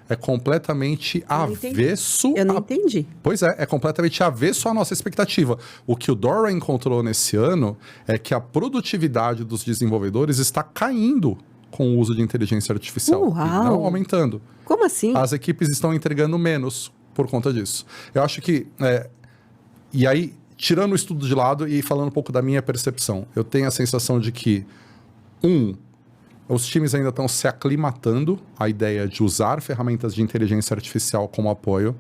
É completamente avesso... Eu não entendi. Pois é completamente avesso à nossa expectativa. O que o DORA encontrou nesse ano é que a produtividade dos desenvolvedores está caindo com o uso de inteligência artificial. Uau. E não aumentando. Como assim? As equipes estão entregando menos por conta disso. Eu acho que... E aí, tirando o estudo de lado e falando um pouco da minha percepção, eu tenho a sensação de que, os times ainda estão se aclimatando à ideia de usar ferramentas de inteligência artificial como apoio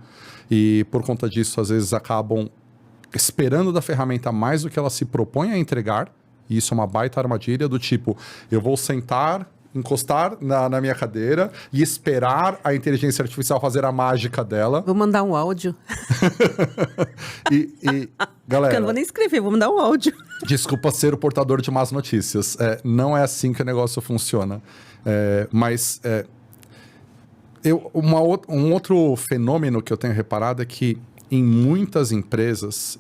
e, por conta disso, às vezes acabam esperando da ferramenta mais do que ela se propõe a entregar, e isso é uma baita armadilha do tipo, eu vou sentar, encostar na minha cadeira e esperar a inteligência artificial fazer a mágica dela. Vou mandar um áudio. Galera... Eu não vou nem escrever, vou mandar um áudio. Desculpa ser o portador de más notícias. Não é assim que o negócio funciona. Um outro fenômeno que eu tenho reparado é que em muitas empresas,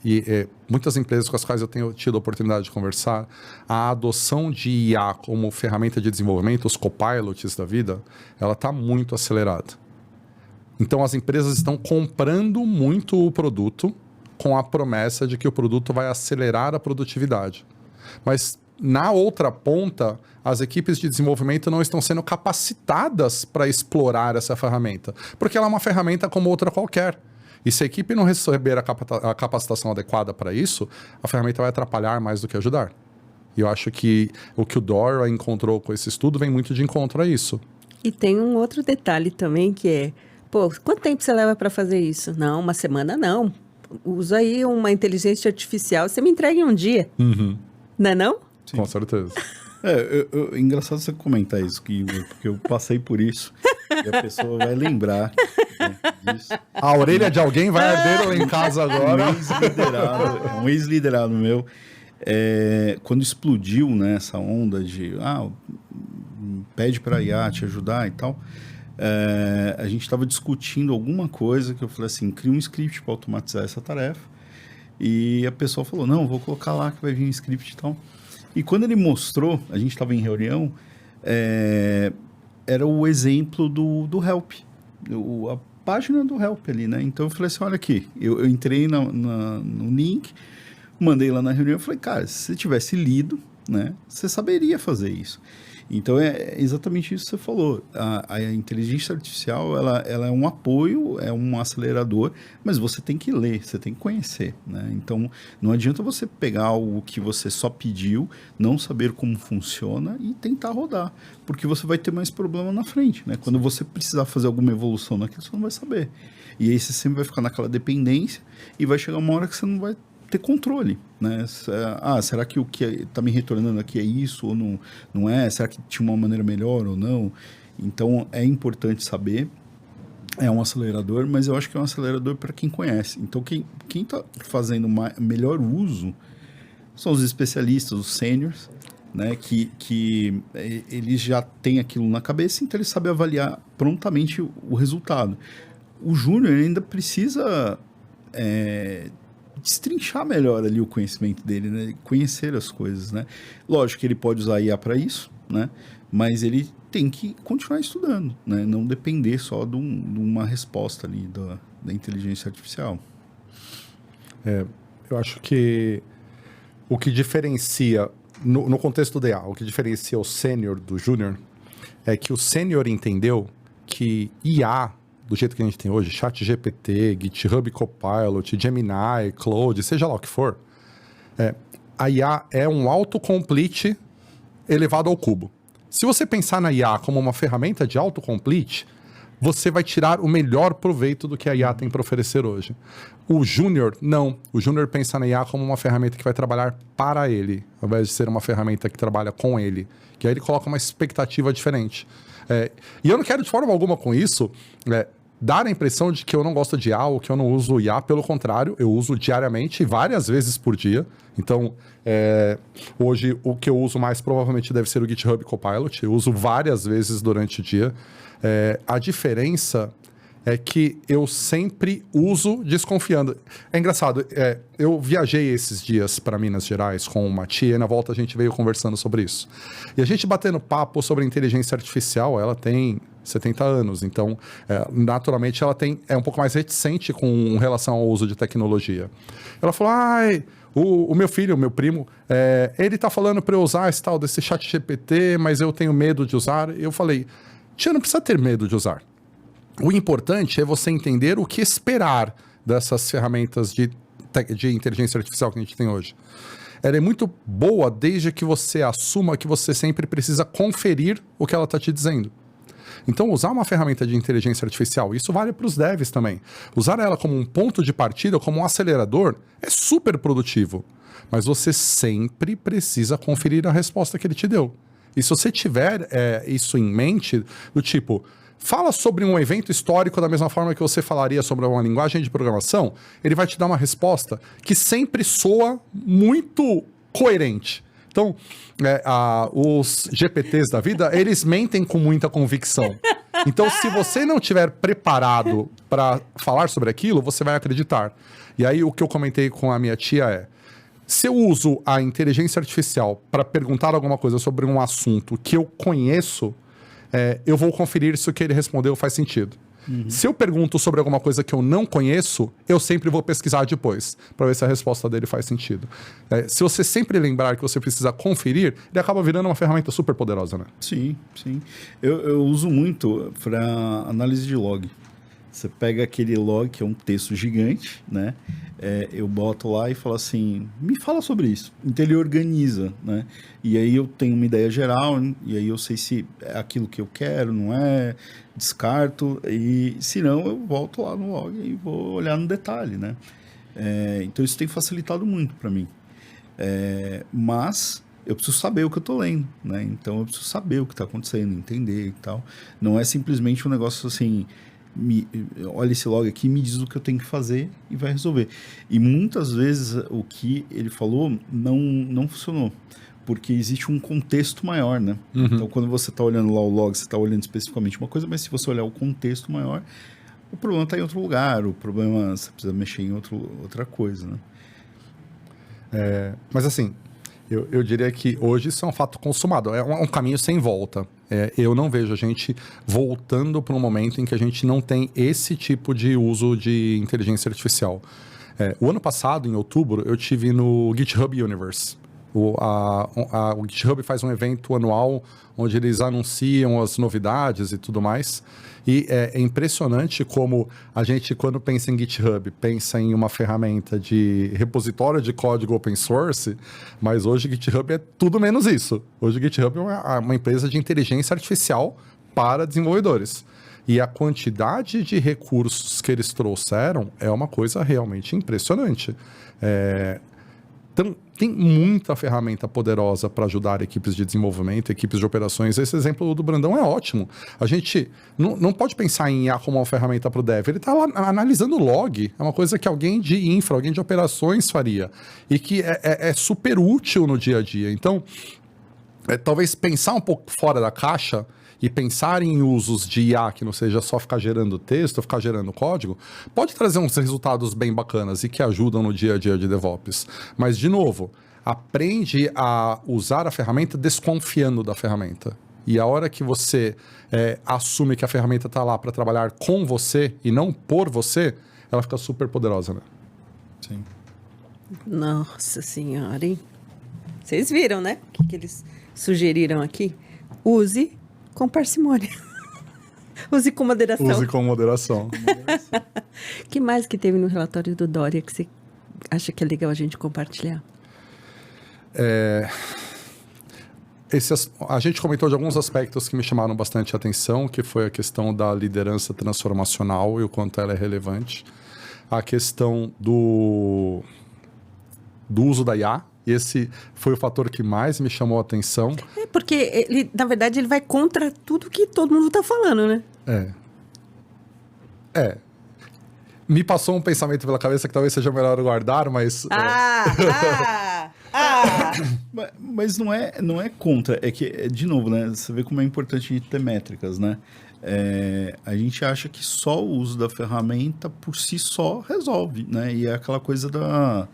muitas empresas com as quais eu tenho tido a oportunidade de conversar, a adoção de IA como ferramenta de desenvolvimento, os copilots da vida, ela está muito acelerada. Então, as empresas estão comprando muito o produto com a promessa de que o produto vai acelerar a produtividade. Mas, na outra ponta, as equipes de desenvolvimento não estão sendo capacitadas para explorar essa ferramenta, porque ela é uma ferramenta como outra qualquer. E se a equipe não receber a capacitação adequada para isso, a ferramenta vai atrapalhar mais do que ajudar. E eu acho que o que o Dora encontrou com esse estudo vem muito de encontro a isso. E tem um outro detalhe também que é, quanto tempo você leva para fazer isso? Não, uma semana não. Usa aí uma inteligência artificial, você me entrega em um dia. Uhum. Não é não? Sim. Com certeza. Engraçado você comentar isso, porque eu passei por isso. E a pessoa vai lembrar, né, disso. A orelha de alguém vai arder lá em casa agora. Um ex-liderado meu. Quando explodiu, né, essa onda de pede para a IA te ajudar e tal, a gente estava discutindo alguma coisa que eu falei assim, cria um script para automatizar essa tarefa. E a pessoa falou, não, vou colocar lá que vai vir um script e tal. E quando ele mostrou, a gente estava em reunião, era o exemplo do Help, a página do Help ali, né? Então eu falei assim, olha aqui, eu entrei no link, mandei lá na reunião, eu falei, cara, se você tivesse lido, né, você saberia fazer isso. Então é exatamente isso que você falou. A inteligência artificial, ela é um apoio, é um acelerador, mas você tem que ler, você tem que conhecer, né? Então não adianta você pegar algo que você só pediu, não saber como funciona e tentar rodar, porque você vai ter mais problema na frente, né? Quando você precisar fazer alguma evolução naquilo, você não vai saber. E aí você sempre vai ficar naquela dependência e vai chegar uma hora que você não vai ter controle, né? Será que o que está me retornando aqui é isso ou não é? Será que tinha uma maneira melhor ou não? Então, é importante saber. É um acelerador, mas eu acho que é um acelerador para quem conhece. Então, quem está fazendo melhor uso são os especialistas, os seniors, né? Que eles já têm aquilo na cabeça, então eles sabem avaliar prontamente o resultado. O júnior ainda precisa destrinchar melhor ali o conhecimento dele, né? Conhecer as coisas, né? Lógico que ele pode usar a IA para isso, né? Mas ele tem que continuar estudando, né? Não depender só de uma resposta ali da inteligência artificial. Eu acho que o que diferencia, no contexto da IA, o que diferencia o sênior do júnior é que o sênior entendeu que IA, do jeito que a gente tem hoje, ChatGPT, GitHub Copilot, Gemini, Claude, seja lá o que for, a IA é um autocomplete elevado ao cubo. Se você pensar na IA como uma ferramenta de autocomplete, você vai tirar o melhor proveito do que a IA tem para oferecer hoje. O Júnior, não. O Júnior pensa na IA como uma ferramenta que vai trabalhar para ele, ao invés de ser uma ferramenta que trabalha com ele. Que aí ele coloca uma expectativa diferente. E eu não quero de forma alguma com isso dar a impressão de que eu não gosto de IA ou que eu não uso IA. Pelo contrário, eu uso diariamente, várias vezes por dia. Então, hoje o que eu uso mais provavelmente deve ser o GitHub Copilot. Eu uso várias vezes durante o dia. A diferença é que eu sempre uso desconfiando. É engraçado, eu viajei esses dias para Minas Gerais com uma tia e na volta a gente veio conversando sobre isso. E a gente batendo papo sobre inteligência artificial, ela tem 70 anos, então naturalmente ela é um pouco mais reticente com relação ao uso de tecnologia. Ela falou, o meu filho, o meu primo, ele tá falando para eu usar esse tal desse ChatGPT, mas eu tenho medo de usar. Eu falei, tia, não precisa ter medo de usar. O importante é você entender o que esperar dessas ferramentas de inteligência artificial que a gente tem hoje. ela é muito boa desde que você assuma que você sempre precisa conferir o que ela está te dizendo. Então, usar uma ferramenta de inteligência artificial, isso vale para os devs também. Usar ela como um ponto de partida, como um acelerador, é super produtivo. Mas você sempre precisa conferir a resposta que ele te deu. E se você tiver isso em mente, do tipo, fala sobre um evento histórico da mesma forma que você falaria sobre uma linguagem de programação, ele vai te dar uma resposta que sempre soa muito coerente. Então, os GPTs da vida, eles mentem com muita convicção. Então, se você não estiver preparado para falar sobre aquilo, você vai acreditar. E aí, o que eu comentei com a minha tia é, se eu uso a inteligência artificial para perguntar alguma coisa sobre um assunto que eu conheço, eu vou conferir se o que ele respondeu faz sentido. Se eu pergunto sobre alguma coisa que eu não conheço, eu sempre vou pesquisar depois, para ver se a resposta dele faz sentido. Se você sempre lembrar que você precisa conferir, ele acaba virando uma ferramenta super poderosa, né? Sim, sim. Eu uso muito para análise de log. Você pega aquele log, que é um texto gigante, né? Eu boto lá e falo assim, me fala sobre isso. Então ele organiza, né? E aí eu tenho uma ideia geral, e aí eu sei se é aquilo que eu quero, não é, descarto, e se não, eu volto lá no log e vou olhar no detalhe, né? Então isso tem facilitado muito para mim. Mas eu preciso saber o que eu estou lendo, né? Então eu preciso saber o que está acontecendo, entender e tal. Não é simplesmente um negócio assim... olha esse log aqui, me diz o que eu tenho que fazer e vai resolver. E muitas vezes o que ele falou não funcionou, porque existe um contexto maior, né? Então, quando você está olhando lá o log, você está olhando especificamente uma coisa, mas se você olhar o contexto maior, o problema está em outro lugar, o problema você precisa mexer em outra coisa, né? Mas assim, eu diria que hoje isso é um fato consumado, é um caminho sem volta. Eu não vejo a gente voltando para um momento em que a gente não tem esse tipo de uso de inteligência artificial. O ano passado, em outubro, eu tive no GitHub Universe. O GitHub faz um evento anual onde eles anunciam as novidades e tudo mais. E é impressionante como a gente, quando pensa em GitHub, pensa em uma ferramenta de repositório de código open source, mas hoje o GitHub é tudo menos isso. Hoje o GitHub é uma empresa de inteligência artificial para desenvolvedores. E a quantidade de recursos que eles trouxeram é uma coisa realmente impressionante. Então, tem muita ferramenta poderosa para ajudar equipes de desenvolvimento, equipes de operações. Esse exemplo do Brandão é ótimo. A gente não pode pensar em IA como uma ferramenta para o dev. Ele está lá analisando log. É uma coisa que alguém de infra, alguém de operações faria. E que é super útil no dia a dia. Então, talvez pensar um pouco fora da caixa e pensar em usos de IA que não seja só ficar gerando texto, ficar gerando código, pode trazer uns resultados bem bacanas e que ajudam no dia a dia de DevOps. Mas, de novo, aprende a usar a ferramenta desconfiando da ferramenta. E a hora que você assume que a ferramenta está lá para trabalhar com você e não por você, ela fica super poderosa, né? Sim. Nossa Senhora, hein? Vocês viram, né? O que eles sugeriram aqui? Use com parcimônia. Use com moderação. Use com moderação. Que mais que teve no relatório do Dória que você acha que é legal a gente compartilhar? A gente comentou de alguns aspectos que me chamaram bastante atenção, que foi a questão da liderança transformacional e o quanto ela é relevante. A questão do uso da IA. Esse foi o fator que mais me chamou a atenção. Porque, na verdade, ele vai contra tudo que todo mundo está falando, né? Me passou um pensamento pela cabeça que talvez seja melhor guardar, mas... Mas não é contra, é que, de novo, né? Você vê como é importante a gente ter métricas, né? A gente acha que só o uso da ferramenta por si só resolve, né? E é aquela coisa da...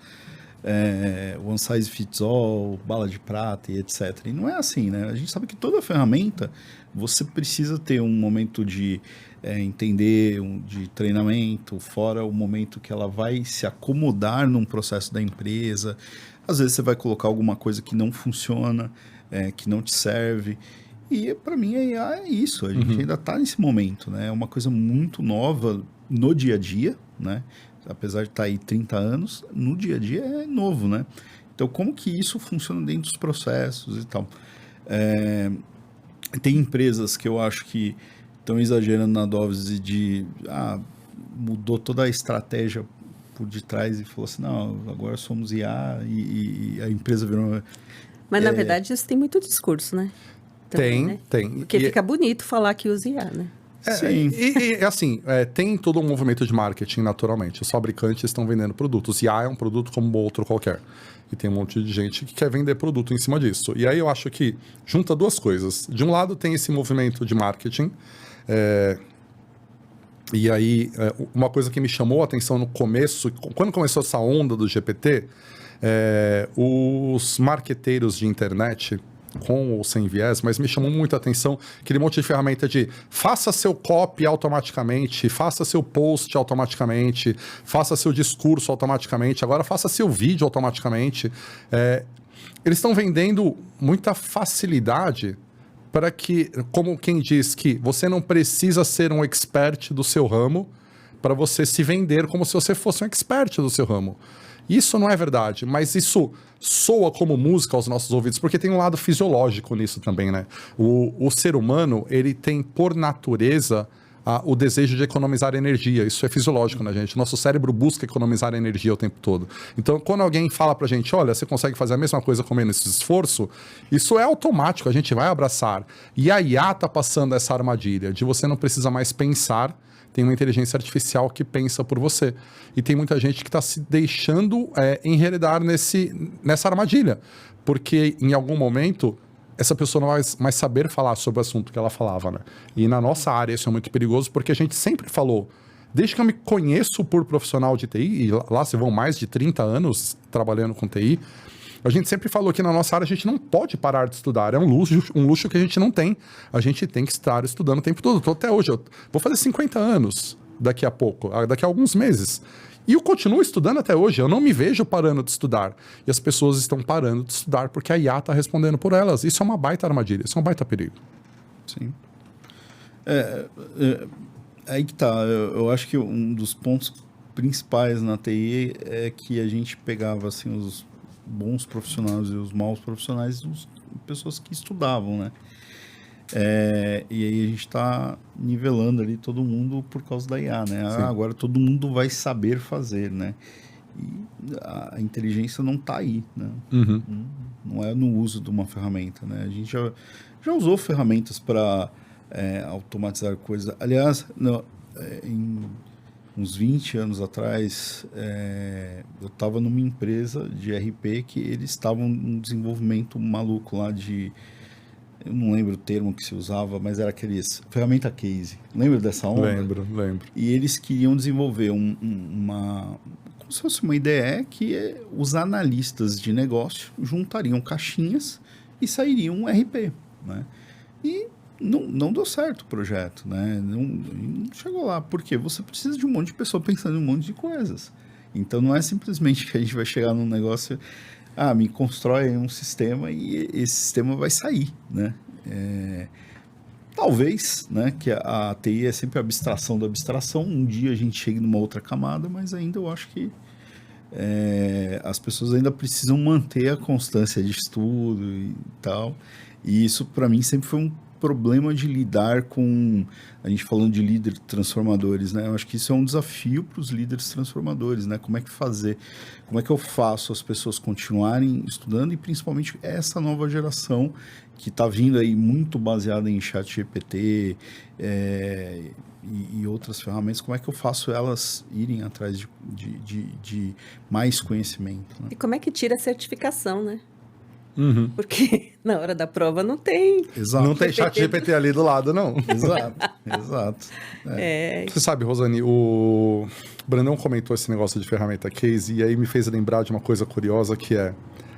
one size fits all, bala de prata e etc. E não é assim, né? A gente sabe que toda ferramenta você precisa ter um momento de entender, de treinamento, fora o momento que ela vai se acomodar num processo da empresa. Às vezes você vai colocar alguma coisa que não funciona, que não te serve. E para mim é isso, a gente ainda está nesse momento, né? É uma coisa muito nova no dia a dia, né? Apesar de estar aí 30 anos, no dia a dia é novo, né? Então, como que isso funciona dentro dos processos e tal? Tem empresas que eu acho que estão exagerando na dose de mudou toda a estratégia por detrás e falou assim, não, agora somos IA e a empresa virou... Mas, na verdade, isso tem muito discurso, né? Também, né? Tem. Porque fica bonito falar que usa IA, né? Sim. Assim, tem todo um movimento de marketing naturalmente. Os fabricantes estão vendendo produtos. IA é um produto como outro qualquer. E tem um monte de gente que quer vender produto em cima disso. E aí eu acho que junta duas coisas. De um lado tem esse movimento de marketing. E aí, uma coisa que me chamou a atenção no começo, quando começou essa onda do GPT, os marqueteiros de internet, com ou sem viés, mas me chamou muito a atenção aquele monte de ferramenta de faça seu copy automaticamente, faça seu post automaticamente, faça seu discurso automaticamente, agora faça seu vídeo automaticamente. Eles estão vendendo muita facilidade para que, como quem diz que você não precisa ser um expert do seu ramo para você se vender como se você fosse um expert do seu ramo. Isso não é verdade, mas isso soa como música aos nossos ouvidos, porque tem um lado fisiológico nisso também, né? O ser humano, ele tem, por natureza, o desejo de economizar energia. Isso é fisiológico na gente. Nosso cérebro busca economizar energia o tempo todo. Então, quando alguém fala pra gente, olha, você consegue fazer a mesma coisa com menos esforço, isso é automático, a gente vai abraçar. E a IA tá passando essa armadilha de você não precisa mais pensar, tem uma inteligência artificial que pensa por você. E tem muita gente que está se deixando enredar nessa armadilha. Porque, em algum momento, essa pessoa não vai mais saber falar sobre o assunto que ela falava, né? E na nossa área isso é muito perigoso, porque a gente sempre falou, desde que eu me conheço por profissional de TI, e lá se vão mais de 30 anos trabalhando com TI, a gente sempre falou que na nossa área a gente não pode parar de estudar. É um luxo que a gente não tem. A gente tem que estar estudando o tempo todo. Tô até hoje, eu vou fazer 50 anos daqui a pouco, daqui a alguns meses. E eu continuo estudando até hoje. Eu não me vejo parando de estudar. E as pessoas estão parando de estudar porque a IA está respondendo por elas. Isso é uma baita armadilha, isso é um baita perigo. Sim. Aí que tá. Eu acho que um dos pontos principais na TI é que a gente pegava assim os bons profissionais e os maus profissionais, pessoas que estudavam, né? E aí a gente está nivelando ali todo mundo por causa da IA, né? Agora todo mundo vai saber fazer, né? E a inteligência não está aí, né? Uhum. Não é no uso de uma ferramenta, né? A gente já usou ferramentas para automatizar coisas. Aliás, uns 20 anos atrás, eu estava numa empresa de RP que eles estavam num desenvolvimento maluco lá de... Eu não lembro o termo que se usava, mas era aqueles... Ferramenta case. Lembra dessa onda? Lembro. E eles queriam desenvolver como se fosse uma IDE que os analistas de negócio juntariam caixinhas e sairiam um RP, né? E não deu certo o projeto, né? Não chegou lá. Por quê? Você precisa de um monte de pessoa pensando em um monte de coisas. Então, não é simplesmente que a gente vai chegar num negócio... me constrói um sistema e esse sistema vai sair, né? Talvez, né? Que a TI é sempre a abstração da abstração. Um dia a gente chegue numa outra camada, mas ainda eu acho que as pessoas ainda precisam manter a constância de estudo e tal. E isso, para mim, sempre foi um problema de lidar com... A gente falando de líderes transformadores, né? Eu acho que isso é um desafio para os líderes transformadores, né? Como é que eu faço as pessoas continuarem estudando e principalmente essa nova geração que está vindo aí muito baseada em ChatGPT e outras ferramentas, como é que eu faço elas irem atrás de mais conhecimento, né? E como é que tira a certificação, né? Uhum. Porque na hora da prova não tem. Exato. Não tem chat GPT ali do lado, não. Exato. Você sabe, Rosane, o Brandão comentou esse negócio de ferramenta case e aí me fez lembrar de uma coisa curiosa que é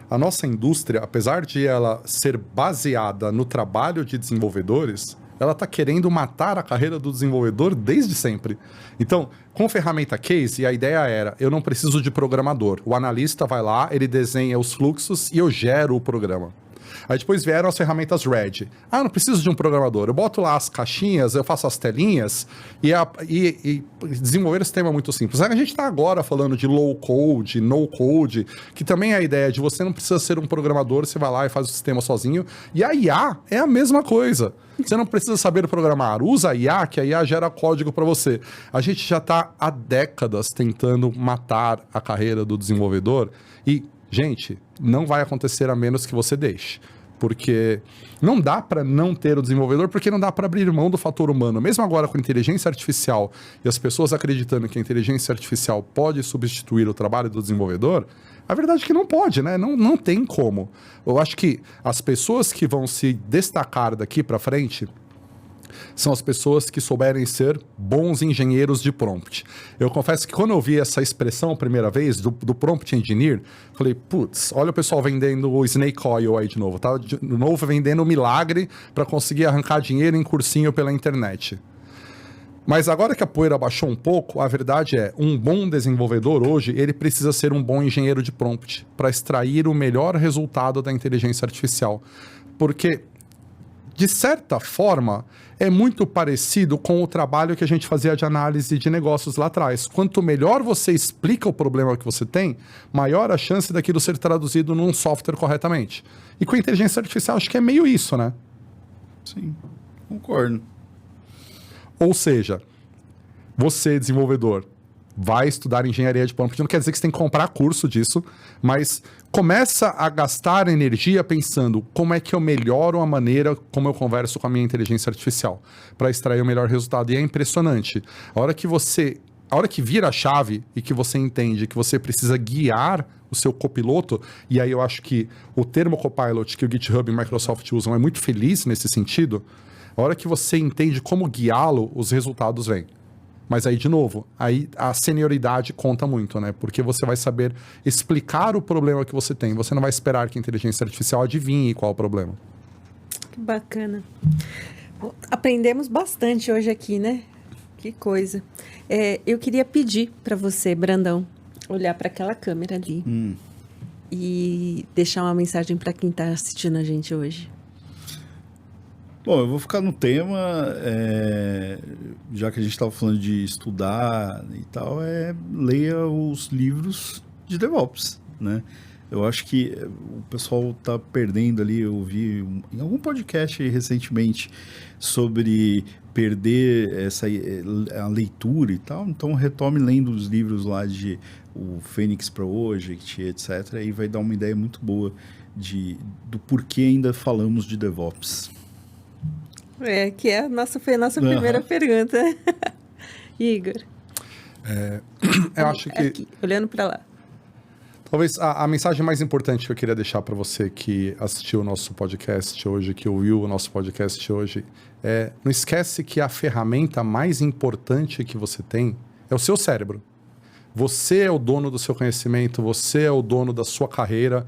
a nossa indústria, apesar de ela ser baseada no trabalho de desenvolvedores, ela está querendo matar a carreira do desenvolvedor desde sempre. Então, com ferramenta case, a ideia era, eu não preciso de programador. O analista vai lá, ele desenha os fluxos e eu gero o programa. Aí depois vieram as ferramentas Red. Ah, não preciso de um programador. Eu boto lá as caixinhas, eu faço as telinhas e desenvolver esse tema é muito simples. A gente está agora falando de low code, no code, que também é a ideia de você não precisa ser um programador, você vai lá e faz o sistema sozinho. E a IA é a mesma coisa. Você não precisa saber programar. Usa a IA, que a IA gera código para você. A gente já está há décadas tentando matar a carreira do desenvolvedor e, gente, não vai acontecer a menos que você deixe. Porque não dá para não ter o desenvolvedor, porque não dá para abrir mão do fator humano. Mesmo agora com a inteligência artificial e as pessoas acreditando que a inteligência artificial pode substituir o trabalho do desenvolvedor, a verdade é que não pode, né? Não tem como. Eu acho que as pessoas que vão se destacar daqui para frente são as pessoas que souberem ser bons engenheiros de prompt. Eu confesso que quando eu vi essa expressão a primeira vez, do prompt engineer, falei, putz, olha o pessoal vendendo o snake oil aí de novo, tá? De novo vendendo milagre para conseguir arrancar dinheiro em cursinho pela internet. Mas agora que a poeira baixou um pouco, a verdade é, um bom desenvolvedor hoje, ele precisa ser um bom engenheiro de prompt para extrair o melhor resultado da inteligência artificial. Porque, de certa forma, é muito parecido com o trabalho que a gente fazia de análise de negócios lá atrás. Quanto melhor você explica o problema que você tem, maior a chance daquilo ser traduzido num software corretamente. E com a inteligência artificial, acho que é meio isso, né? Sim, concordo. Ou seja, você, desenvolvedor, vai estudar engenharia de prompt. Não quer dizer que você tem que comprar curso disso, mas começa a gastar energia pensando como é que eu melhoro a maneira como eu converso com a minha inteligência artificial para extrair o melhor resultado. E é impressionante. A hora que vira a chave e que você entende que você precisa guiar o seu copiloto, e aí eu acho que o termo copilot que o GitHub e o Microsoft usam é muito feliz nesse sentido. A hora que você entende como guiá-lo, os resultados vêm. Mas aí, de novo, aí a senioridade conta muito, né? Porque você vai saber explicar o problema que você tem. Você não vai esperar que a inteligência artificial adivinhe qual é o problema. Que bacana. Aprendemos bastante hoje aqui, né? Que coisa. Eu queria pedir para você, Brandão, olhar para aquela câmera ali e deixar uma mensagem para quem está assistindo a gente hoje. Bom, eu vou ficar no tema, já que a gente estava falando de estudar e tal, leia os livros de DevOps, né? Eu acho que o pessoal está perdendo ali, eu ouvi em algum podcast aí recentemente sobre perder a leitura e tal, então retome lendo os livros lá de o Phoenix Project, etc., e vai dar uma ideia muito boa do porquê ainda falamos de DevOps. Que foi a nossa primeira pergunta. Igor. Eu acho que... Aqui, olhando para lá. Talvez a mensagem mais importante que eu queria deixar para você que assistiu o nosso podcast hoje, que ouviu o nosso podcast hoje, não esquece que a ferramenta mais importante que você tem é o seu cérebro. Você é o dono do seu conhecimento, você é o dono da sua carreira.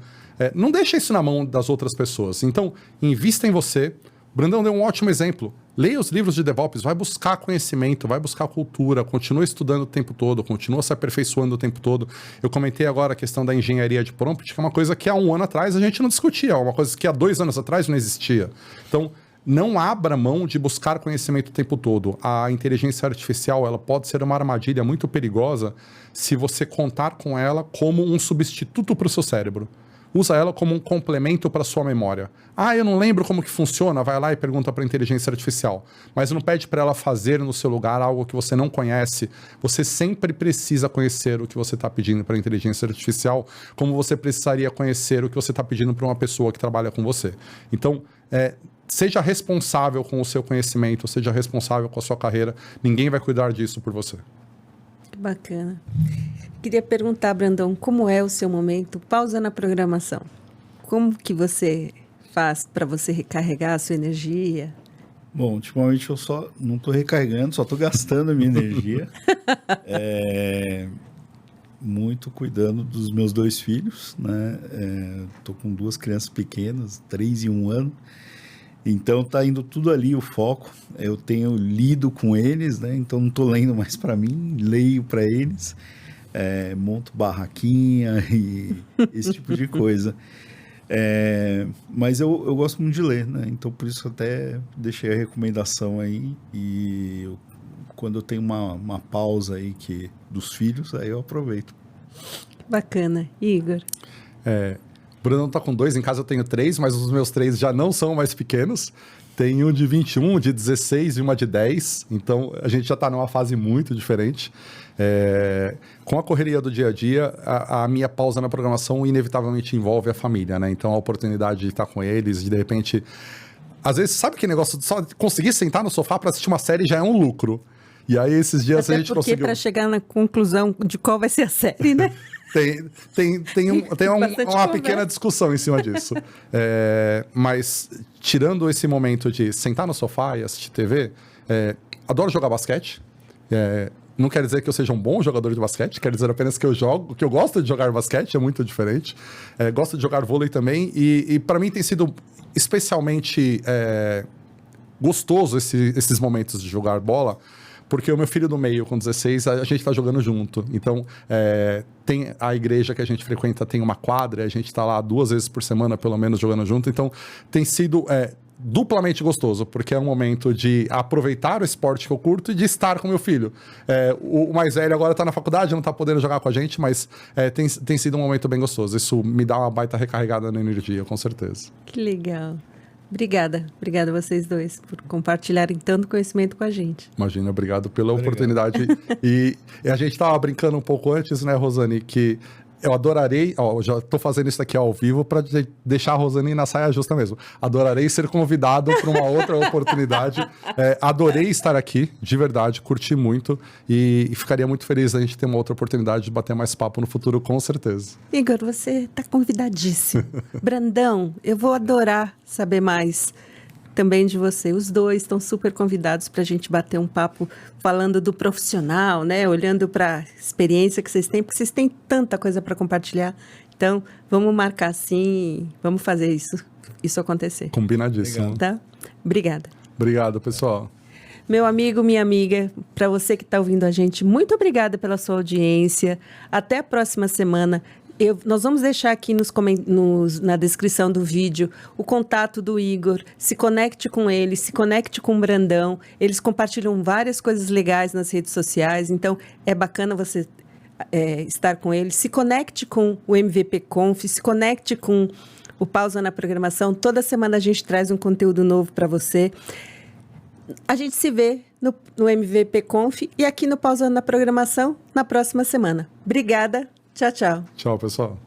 Não deixa isso na mão das outras pessoas. Então, invista em você. O Brandão deu um ótimo exemplo. Leia os livros de DevOps, vai buscar conhecimento, vai buscar cultura, continua estudando o tempo todo, continua se aperfeiçoando o tempo todo. Eu comentei agora a questão da engenharia de prompt, que é uma coisa que há um ano atrás a gente não discutia, é uma coisa que há 2 anos atrás não existia. Então, não abra mão de buscar conhecimento o tempo todo. A inteligência artificial, ela pode ser uma armadilha muito perigosa se você contar com ela como um substituto para o seu cérebro. Usa ela como um complemento para a sua memória. Eu não lembro como que funciona, vai lá e pergunta para a inteligência artificial. Mas não pede para ela fazer no seu lugar algo que você não conhece. Você sempre precisa conhecer o que você está pedindo para a inteligência artificial, como você precisaria conhecer o que você está pedindo para uma pessoa que trabalha com você. Então, seja responsável com o seu conhecimento, seja responsável com a sua carreira. Ninguém vai cuidar disso por você. Que bacana. Queria perguntar, Brandão, como é o seu momento pausa na programação? Como que você faz para você recarregar a sua energia? Bom, ultimamente eu só não estou recarregando, só estou gastando a minha energia. Muito cuidando dos meus 2 filhos, né? Estou com 2 crianças pequenas, 3 e 1 ano. Então tá indo tudo ali o foco. Eu tenho lido com eles, né? Então não estou lendo mais para mim, leio para eles. Monto barraquinha e esse tipo de coisa. Mas eu gosto muito de ler, né? Então, por isso até deixei a recomendação aí. E quando eu tenho uma pausa aí dos filhos, aí eu aproveito. Bacana. Igor? O Bruno tá com 2, em casa eu tenho 3, mas os meus 3 já não são mais pequenos. Tem um de 21, de 16 e uma de 10. Então, a gente já está numa fase muito diferente. Com a correria do dia a dia, a minha pausa na programação inevitavelmente envolve a família, né? Então, a oportunidade de estar com eles, de repente... Às vezes, sabe que negócio de só conseguir sentar no sofá para assistir uma série já é um lucro. E aí, esses dias Até a gente porque conseguiu... para chegar na conclusão de qual vai ser a série, né? Tem uma pequena discussão em cima disso. Mas, tirando esse momento de sentar no sofá e assistir TV, adoro jogar basquete. Não quer dizer que eu seja um bom jogador de basquete, quer dizer apenas que eu gosto de jogar basquete, é muito diferente. Gosto de jogar vôlei também. E para mim tem sido especialmente gostoso esses momentos de jogar bola, porque o meu filho do meio, com 16, a gente está jogando junto. Então, tem a igreja que a gente frequenta, tem uma quadra, a gente está lá 2 vezes por semana, pelo menos, jogando junto. Então, tem sido duplamente gostoso, porque é um momento de aproveitar o esporte que eu curto e de estar com meu filho. O mais velho agora está na faculdade, não está podendo jogar com a gente, mas tem sido um momento bem gostoso. Isso me dá uma baita recarregada na energia, com certeza. Que legal. Obrigada a vocês dois por compartilharem tanto conhecimento com a gente. Imagina, obrigado pela oportunidade. E a gente estava brincando um pouco antes, né, Rosane, que eu adorarei, já estou fazendo isso aqui ao vivo para deixar a Rosane na saia justa mesmo. Adorarei ser convidado para uma outra oportunidade. Adorei estar aqui, de verdade, curti muito e ficaria muito feliz a gente ter uma outra oportunidade de bater mais papo no futuro, com certeza. Igor, você está convidadíssimo. Brandão, eu vou adorar saber mais também de você. Os dois estão super convidados para a gente bater um papo falando do profissional, né? Olhando para a experiência que vocês têm, porque vocês têm tanta coisa para compartilhar. Então, vamos marcar sim, vamos fazer isso acontecer. Combinadíssimo. Tá? Obrigada. Obrigado, pessoal. Meu amigo, minha amiga, para você que está ouvindo a gente, muito obrigada pela sua audiência. Até a próxima semana. Nós vamos deixar aqui na descrição do vídeo o contato do Igor. Se conecte com ele, se conecte com o Brandão. Eles compartilham várias coisas legais nas redes sociais, então é bacana você estar com eles. Se conecte com o MVP Conf, se conecte com o Pausa na Programação. Toda semana a gente traz um conteúdo novo para você. A gente se vê no MVP Conf e aqui no Pausa na Programação na próxima semana. Obrigada. Tchau, tchau. Tchau, pessoal.